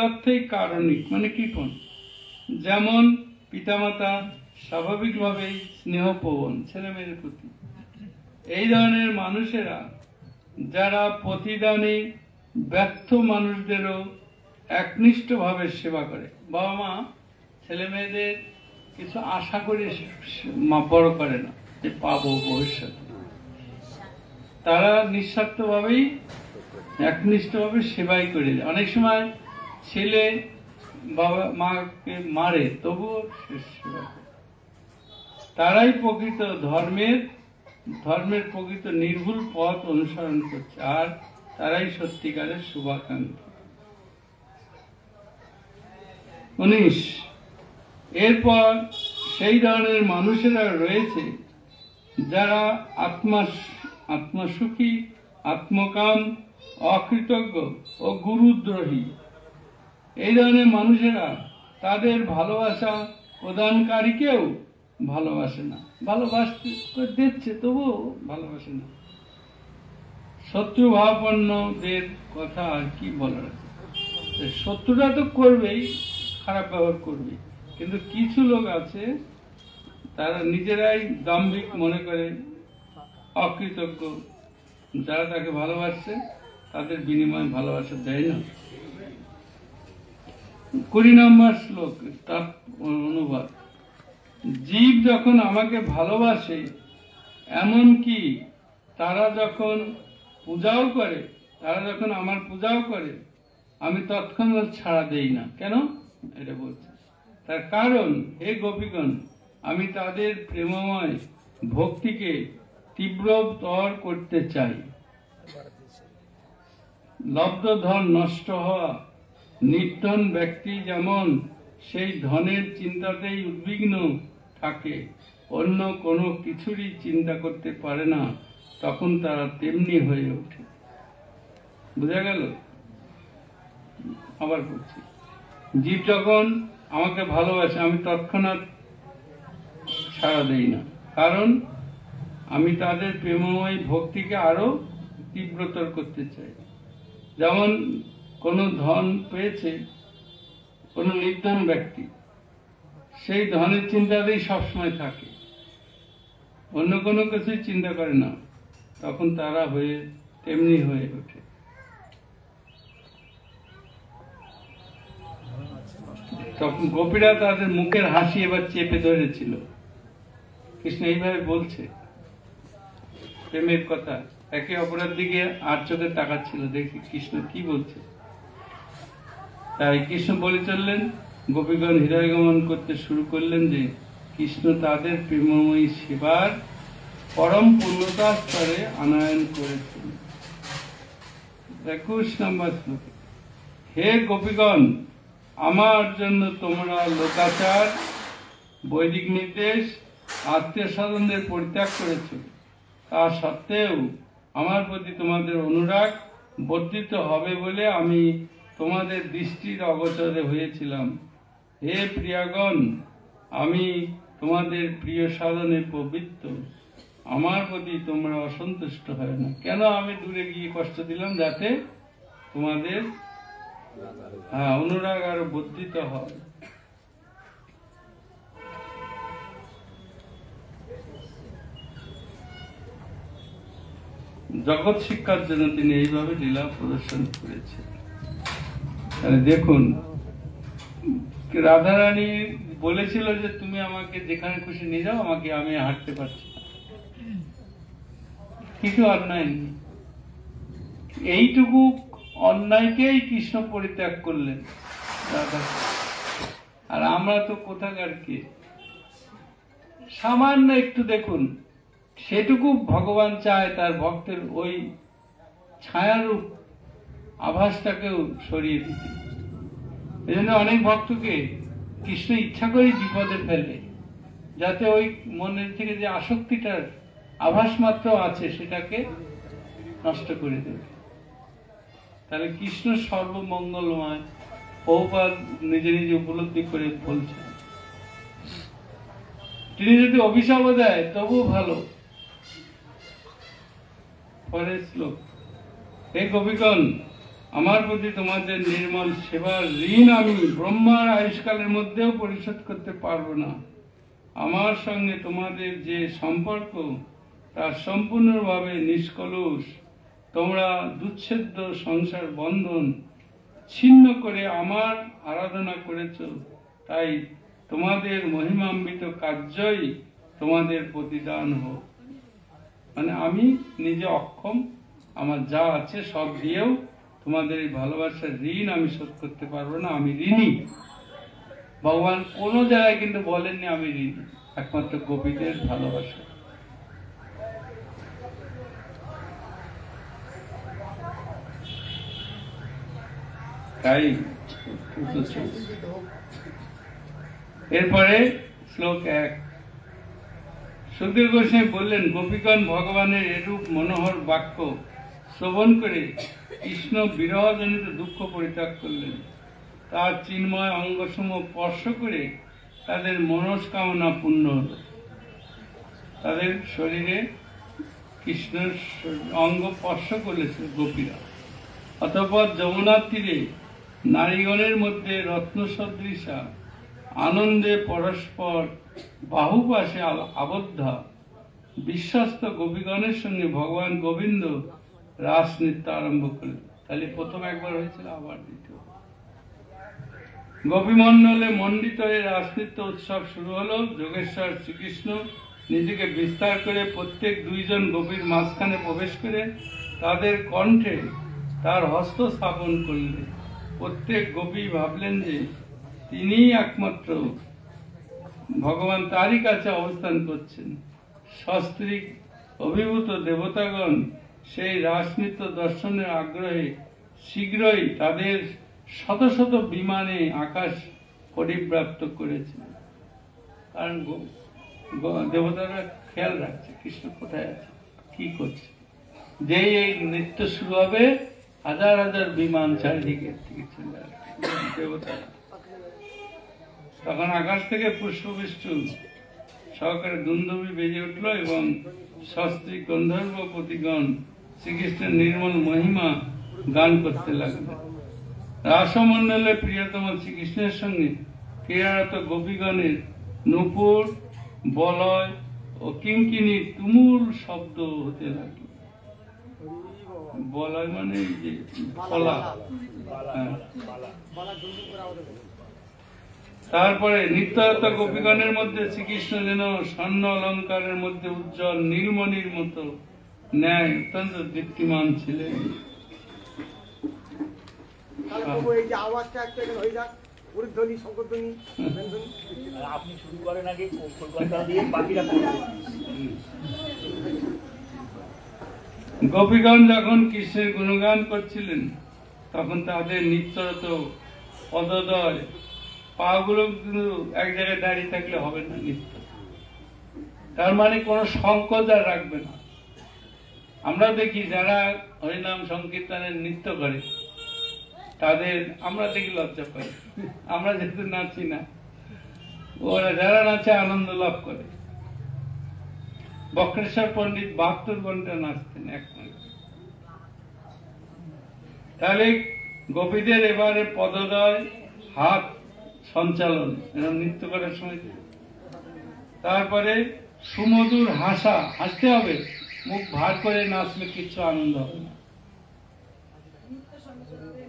অর্থেই কারণিক, মানে কি কোন, যেমন পিতামাতা স্বাভাবিকভাবেই স্নেহপ্রবণ ছেলে মেয়ের প্রতি। এই ধরনের মানুষেরা যারা প্রতিদানে ব্যর্থ মানুষদেরও একনিষ্ঠভাবে সেবা করে। বাবা মা ছেলে মেয়েদের কিছু আশা করে বড় করে না যে পাবো ভবিষ্যতে, তারা নিঃস্বার্থভাবেই একনিষ্ঠভাবে সেবাই করে যায়। অনেক সময় ছেলে বাবা মাকে মারে তবুও সেবা করে। তারাই প্রকৃত ধর্মের প্রকৃত নির্ভুল পথ অনুসরণ করছে, আর তারাই সত্যিকারের শুভাকাঙ্ক্ষী। 19, এরপর সেই ধরনের মানুষেরা রয়েছে যারা আত্মসুখী, আত্মকাম, অকৃতজ্ঞ ও গুরুদ্রোহী। এই ধরনের মানুষেরা তাদের ভালোবাসা প্রদানকারীকেও ভালোবাসে না, ভালোবাসতে দিচ্ছে তবুও ভালোবাসে না। শত্রুভাবাপন্নদের কথা আর কি বলার আছে, শত্রুরা তো করবেই, খারাপ ব্যবহার করবে, কিন্তু কিছু লোক আছে তারা নিজেরাই দাম্ভিক মনে করে, অকৃতজ্ঞ, যারা তাকে ভালোবাসছে তাদের বিনিময়ে ভালোবাসা দেয় না। 20 নম্বর শ্লোক তার অনুবাদ, জীব যখন আমাকে ভালোবাসে, এমনকি তারা যখন আমার পূজাও করে, আমি তৎক্ষণাৎ ছাড়া দেই না। কেন? এটা বলছে। তার কারণ, হে গোপীগণ, আমি তাদের প্রেমময় ভক্তিকে তীব্রতর করতে চাই। লব্ধ ধন নষ্ট হওয়া, নির্ধন ব্যক্তি যেমন সেই ধনের চিন্তাতেই উদ্বিগ্ন থাকে, অন্য কোনো কিছুরই চিন্তা করতে পারে না, তখন তারা তেমনি হয়ে ওঠে। বোঝা গেল? আবার বলছি, জীব যখন আমাকে ভালোবাসে, আমি তৎক্ষণাৎ সাড়া দেই না, কারণ আমি তাদের প্রেমময় ভক্তিকে আরো তীব্রতর করতে চাই। যেমন কোনো ধন পেয়েছে কোনো নির্ধন ব্যক্তি, সেই ধনের চিন্তাতেই সবসময় থাকে, অন্য কোনো কিছুই চিন্তা করে না, তখন তারা তেমনি হয়ে ওঠে। তখন গোপীরা তাদের মুখের হাসি এবার চেপে ধরেছিল। কৃষ্ণ এইভাবে বলছে প্রেমের কথা, একে অপরের দিকে আর চোখে তাকাচ্ছিল, দেখি কৃষ্ণ কি বলছে। তাই কৃষ্ণ বলে চললেন, গোপীগণ হৃদয়গমন করতে শুরু করলেন যে কৃষ্ণ তাদের প্রেমময়ী সেবার পরম পূর্ণতা স্তরে আনয়ন করেছেন। 21 নম্বর শ্লোকে, হে গোপীগণ, আমার জন্য তোমরা লোকাচার, বৈদিক নির্দেশ, আত্মীয় স্বজনদের পরিত্যাগ করেছ। তা সত্ত্বেও আমার প্রতি তোমাদের অনুরাগ বর্ধিত হবে বলে আমি তোমাদের দৃষ্টির অগোচরে হয়েছিলাম। হে প্রিয়াগণ, আমি তোমাদের প্রিয় সাধনে পবিত্র, আমার প্রতি তোমরা অসন্তুষ্ট হয় না। কেন আমি দূরে গিয়ে কষ্ট দিলাম? যাতে তোমাদের অনুরাগ আরো বর্ধিত হয়। জগৎ শিক্ষার জন্য তিনি এইভাবে লীলা প্রদর্শন করেছেন। তাহলে দেখুন, রাধারানী বলেছিল যে তুমি আমাকে যেখানে খুশি নিয়ে যাও, আমি হাঁটতে পারছি না, কিছু অন্যায় নেই। এইটুকু অন্যায়কেই কৃষ্ণ পরিত্যাগ করলেন রাধা। আর আমরা তো কোথাকার কে, সামান্য একটু দেখুন, সেটুকু ভগবান চায় তার ভক্তের ওই ছায়ারূপ আভাসটাকেও সরিয়ে দিতে। এই জন্য অনেক ভক্তকে কৃষ্ণ ইচ্ছা করেই বিপদে ফেলে, যাতে ওই মনের থেকে যে আসক্তিটার আভাস মাত্র আছে সেটাকে নষ্ট করে দেবে। তাহলে কৃষ্ণ সর্বমঙ্গলময়, প্রভুপাদ নিজে নিজে উপলব্ধি করে বলছেন। তিনি যদি অভিশাপও দেয় তবুও ভালো। পরের শ্লোক, হে গোপীগণ, আমার প্রতি তোমাদের নির্মল সেবার ঋণ আমি ব্রহ্মার আয়ুষ্কালের মধ্যেও পরিশোধ করতে পারবো না। আমার সঙ্গে তোমাদের যে সম্পর্ক তা সম্পূর্ণভাবে নিষ্কলুষ। তোমরা দুচ্ছেদ্য সংসার বন্ধন ছিন্ন করে আমার আরাধনা করেছ, তাই তোমাদের মহিমান্বিত কার্যই তোমাদের প্রতিদান হোক। মানে আমি নিজে অক্ষম, আমার যা আছে সব দিয়েও তোমাদের এই ভালোবাসার ঋণ আমি শোধ করতে পারবো না, আমি ঋণী। ভগবান কোনো জায়গায় কিন্তু বলেননি আমি ঋণী, একমাত্র গোপীদের ভালোবাসা। তাই এরপরে শ্লোক 1, সুখদেব গোস্বামী বললেন, গোপীগণ ভগবানের এরূপ মনোহর বাক্য শ্রবণ করে কৃষ্ণ বিরহজনিত দুঃখ পরিত্যাগ করলেন। তার চিন্ময় অঙ্গসমূহ স্পর্শ করে তাদের মনস্কামনা পূর্ণ হল। তাদের শরীরে কৃষ্ণের অঙ্গ স্পর্শ করেছে গোপীরা। অতঃপর যমুনার তীরে নারীগণের মধ্যে রত্নসদৃশা আনন্দে পরস্পর বাহুপাশে আবদ্ধা বিশ্বস্ত গোপীগণের সঙ্গে ভগবান গোবিন্দ রাস নৃত্য আরম্ভ করলেন। তাহলে প্রথম একবার হয়েছিল, আবার দ্বিতীয়। গোপীমণ্ডলে মণ্ডিত এই রাসনৃত্য উৎসব শুরু হলো। যোগেশ্বর শ্রীকৃষ্ণ নিজেকে বিস্তার করে প্রত্যেক 2 জন গোপীর মাঝখানে প্রবেশ করে তাদের কণ্ঠে তার হস্ত স্থাপন করলেন। প্রত্যেক গোপী ভাবলেন যে তিনি একমাত্র ভগবান, তারই কাছে অবস্থান করছেন। সস্ত্রীক অভিভূত দেবতাগণ সেই রাসনৃত্য দর্শনের আগ্রহে শীঘ্রই তাদের শত শত বিমানে আকাশ পরিব্যাপ্ত করেছেন। কারণ দেবতারা খেয়াল রাখছে কৃষ্ণ কোথায় আছে, কি করছে। যেই এই নৃত্য শুরু হবে, হাজার হাজার বিমান চারিদিকে থেকে চলে আসবে দেবতারা। তখন আকাশ থেকে পুষ্পবৃষ্টি সহকারে দুন্দুভি বেজে উঠল এবং সস্ত্রী গন্ধর্ব পতিগণ শ্রীকৃষ্ণের নির্মল মহিমা গান করতে লাগলেন। রাসমণ্ডলে প্রিয়তম শ্রীকৃষ্ণের সঙ্গে ক্রীড়ারত গোপীগণের নূপুর, বলয় ও কিঙ্কিনি তুমুল শব্দ হতে লাগলো। বলয় মানে যে ফলা। তারপরে নিত্যরত গোপীগণের মধ্যে শ্রীকৃষ্ণ যেন স্বর্ণ অলঙ্কারের মধ্যে উজ্জ্বল নীলমণির মতো ন্যায় অত্যন্ত দীপ্তিমান ছিলেন। আপনি শুরু করেন আগে কলকাতা দিয়ে বাকিরা করবেন। গোপীগণ যখন কৃষ্ণের গুণগান করছিলেন, তখন তাদের নিত্যরত পদদয় পাগুলো কিন্তু এক জায়গায় দাঁড়িয়ে থাকলে হবে না, নিত্য। তার মানে কোন সংকোচ আর রাখবে না। আমরা দেখি যারা হরিনাম সংকীর্তনের নৃত্য করে, তাদের আমরা দেখি লজ্জা পাই। আমরা যেহেতু নাচি না, ওরা যারা নাচে আনন্দ লাভ করে। বক্রেশ্বর পণ্ডিত 72 ঘন্টা নাচতেন এক মিনিট। তাহলে গোপীদের এবারে পদদয়, হাত সঞ্চালন এরকম নৃত্য করার সময়। তারপরে সুমধুর হাসা, হাসতে হবে, মুখ ভার করে নাচলে কিছু আনন্দ হবে না।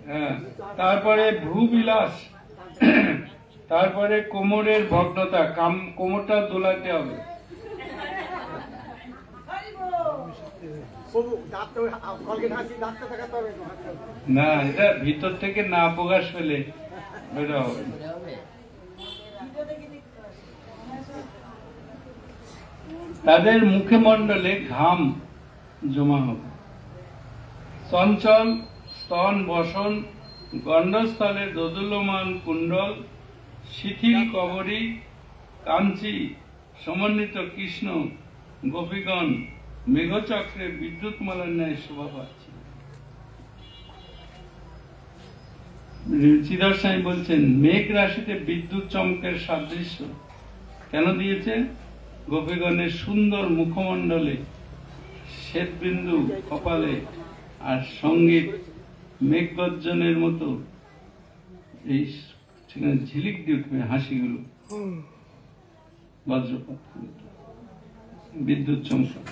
হ্যাঁ, তারপরে ভ্রুবিলাস, তারপরে কোমরের ভগ্নতা, কোমরটা দোলাতে হবে। না, এটা ভিতর থেকে না প্রকাশ পেলে এটা হবে। তাদের মুখে মণ্ডলে ঘাম জমা হবে। চঞ্চল স্তন বসন, গণ্ডস্থলে দোদুল্যমান কুণ্ডল, শিথিল কবরী, কাঞ্চি সমন্বিত কৃষ্ণ গোপীগণ মেঘচক্রে বিদ্যুৎ মালার ন্যায় শোভা পাচ্ছে। শ্রীধর স্বামী বলছেন, মেঘ রাশিতে বিদ্যুৎ চমকের সাদৃশ্য কেন দিয়েছে? গোপীগণের সুন্দর মুখমণ্ডলে, শ্বেতবিন্দু কপালে, আর সঙ্গীত মেঘগর্জনের মতো এই সেখানে ঝিলিক দিয়ে উঠবে হাসিগুলো, বজ্রপাত, বিদ্যুৎ চমক।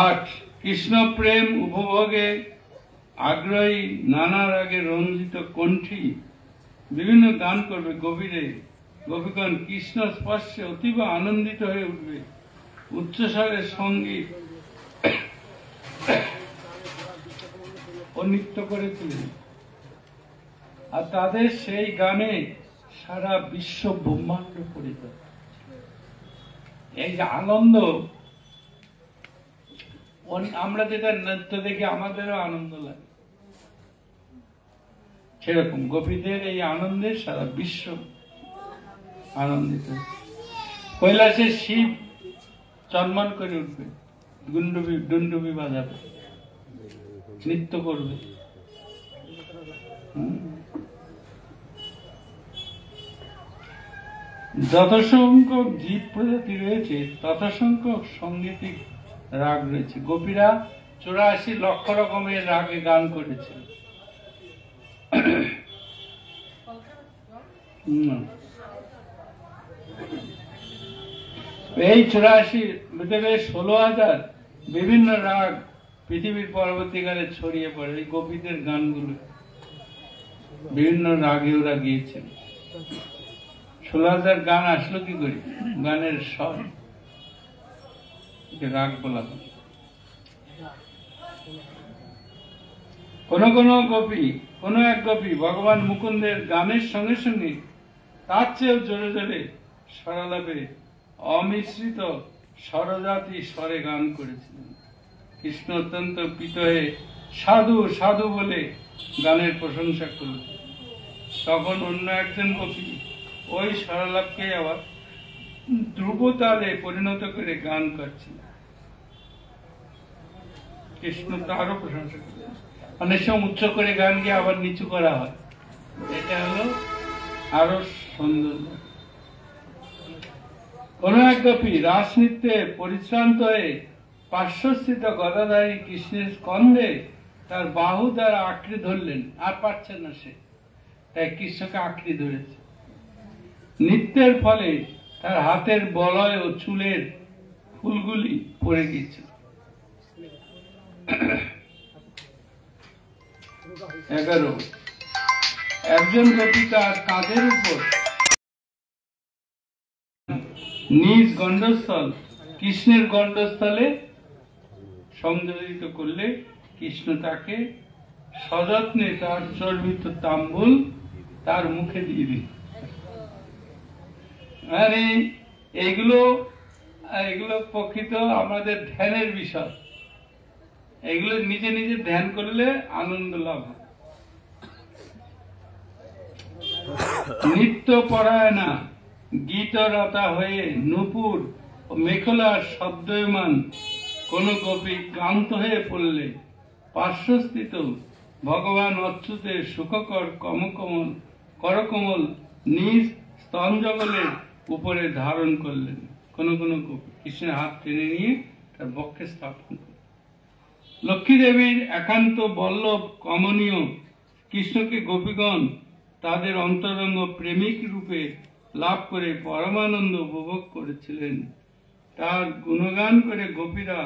8 কৃষ্ণ প্রেম উপভোগে আগ্রহী নানা রাগে রঞ্জিত কণ্ঠী বিভিন্ন গান করবে গোপীরে। গোপীগণ কৃষ্ণ স্পর্শে অতীব আনন্দিত হয়ে উঠবে। উচ্চস্বরের সঙ্গীত ও নৃত্য করেছিলেন, আর তাদের সেই গানে সারা বিশ্ব ব্রহ্মাণ্ড পরিত। এই যে আনন্দ, আমরা যেটা নৃত্য দেখি আমাদেরও আনন্দ লাগে, সেরকম গোপীদের এই আনন্দে সারা বিশ্ব আনন্দিত। কৈলাসে শিব চন্মন করে উঠবে, ডুন্ডুবি বাজাবে, নৃত্য করবে। যত সংখ্যক জীব প্রজাতি রয়েছে তত সংখ্যক সঙ্গীতিক রাগ রয়েছে। গোপীরা 84 লক্ষ রকমের রাগে গান করেছে। এই 84 ভিতরে 16,000 বিভিন্ন রাগ পৃথিবীর পরবর্তীকালে ছড়িয়ে পড়ে। এই গোপীদের গানগুলো বিভিন্ন রাগে ওরা গিয়েছেন। 16,000 গান আসলো কি করে? গানের স্বর, রাগ বলা হয়। কোন এক গোপী ভগবান মুকুন্দের গানের সঙ্গে সঙ্গে তার চেয়েও জোরে জোরে স্বরালাপে অমিশ্রিত স্বরজাতি স্বরে গান করেছিলেন। কৃষ্ণ অত্যন্ত প্রীত হয়ে সাধু সাধু বলে গানের প্রশংসা করলেন। তখন অন্য একজন গোপী ওই স্বরালাপকে আবার ধ্রুবতালে পরিণত করে গান করছিলেন। কৃষ্ণ তারও প্রশংসা করলেন। অনেক সময় উচ্চ করে গান গিয়ে আবার নিচু করা হয়, এটা হলো আরো সৌন্দর্য। কোন এক গোপী রাসনৃত্যে পরিশ্রান্ত হয়ে পার্শ্বস্থিত গদাধারী কৃষ্ণের স্কন্ধে তার বাহু দ্বারা আঁকড়ে ধরলেন, আর পারছেন না সে, তাই কৃষ্ণকে আঁকড়ে ধরেছে। নৃত্যের ফলে তার হাতের বলয় ও চুলের ফুলগুলি পড়ে গিয়েছিল। 11 একজন গোপী তার কাঁধের উপর নিজ গণ্ডস্থল কৃষ্ণের গণ্ডস্থলে সংযোজিত করলে কৃষ্ণ তাকে সযত্নে তার চর্বিত তাম্বুল তার মুখে দিয়ে দিল। মানে এগুলো প্রকৃত আমাদের ধ্যানের বিষয়। এগুলো নিজে নিজে ধ্যান করলে আনন্দ লাভ হয়। নিত্য পরায়ণা গীতরতা হয়ে নূপুর ও মেখলার শব্দমান কোন গোপী ক্লান্ত হয়ে পড়লে পার্শ্বস্থিত ভগবান অচ্যুতের সুখকর করকমল নিজ স্তনজগলের উপরে ধারণ করলেন। কোন কোন গোপী কৃষ্ণের হাত টেনে নিয়ে তার বক্ষে স্থাপন করলেন। লক্ষ্মী দেবীর একান্ত বল্লভ কমনীয় কৃষ্ণকে গোপীগণ তাদের অন্তরঙ্গ প্রেমিক রূপে লাভ করে পরমানন্দ উপভোগ করেছিলেন। তার গুণগান করে গোপীরা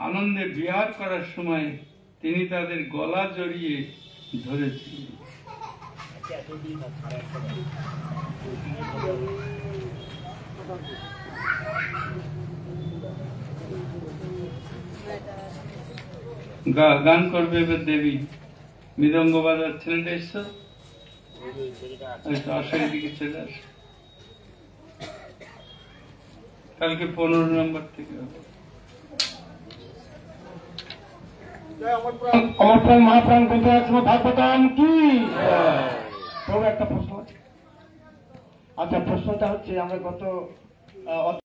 আনন্দে বিহার করার সময় তিনি তাদের গলা জড়িয়ে ধরেছিলেন। গান করবে এবার দেবী, মৃদঙ্গ বাজাচ্ছিলেন। এসছো দিকে চলে আস, কালকে 15 নম্বর থেকে হবে। আমার প্রাণ মহাপ্রাণ বন্ধু ভাগবতাম কি। একটা প্রশ্ন, আচ্ছা প্রশ্নটা হচ্ছে আমরা গত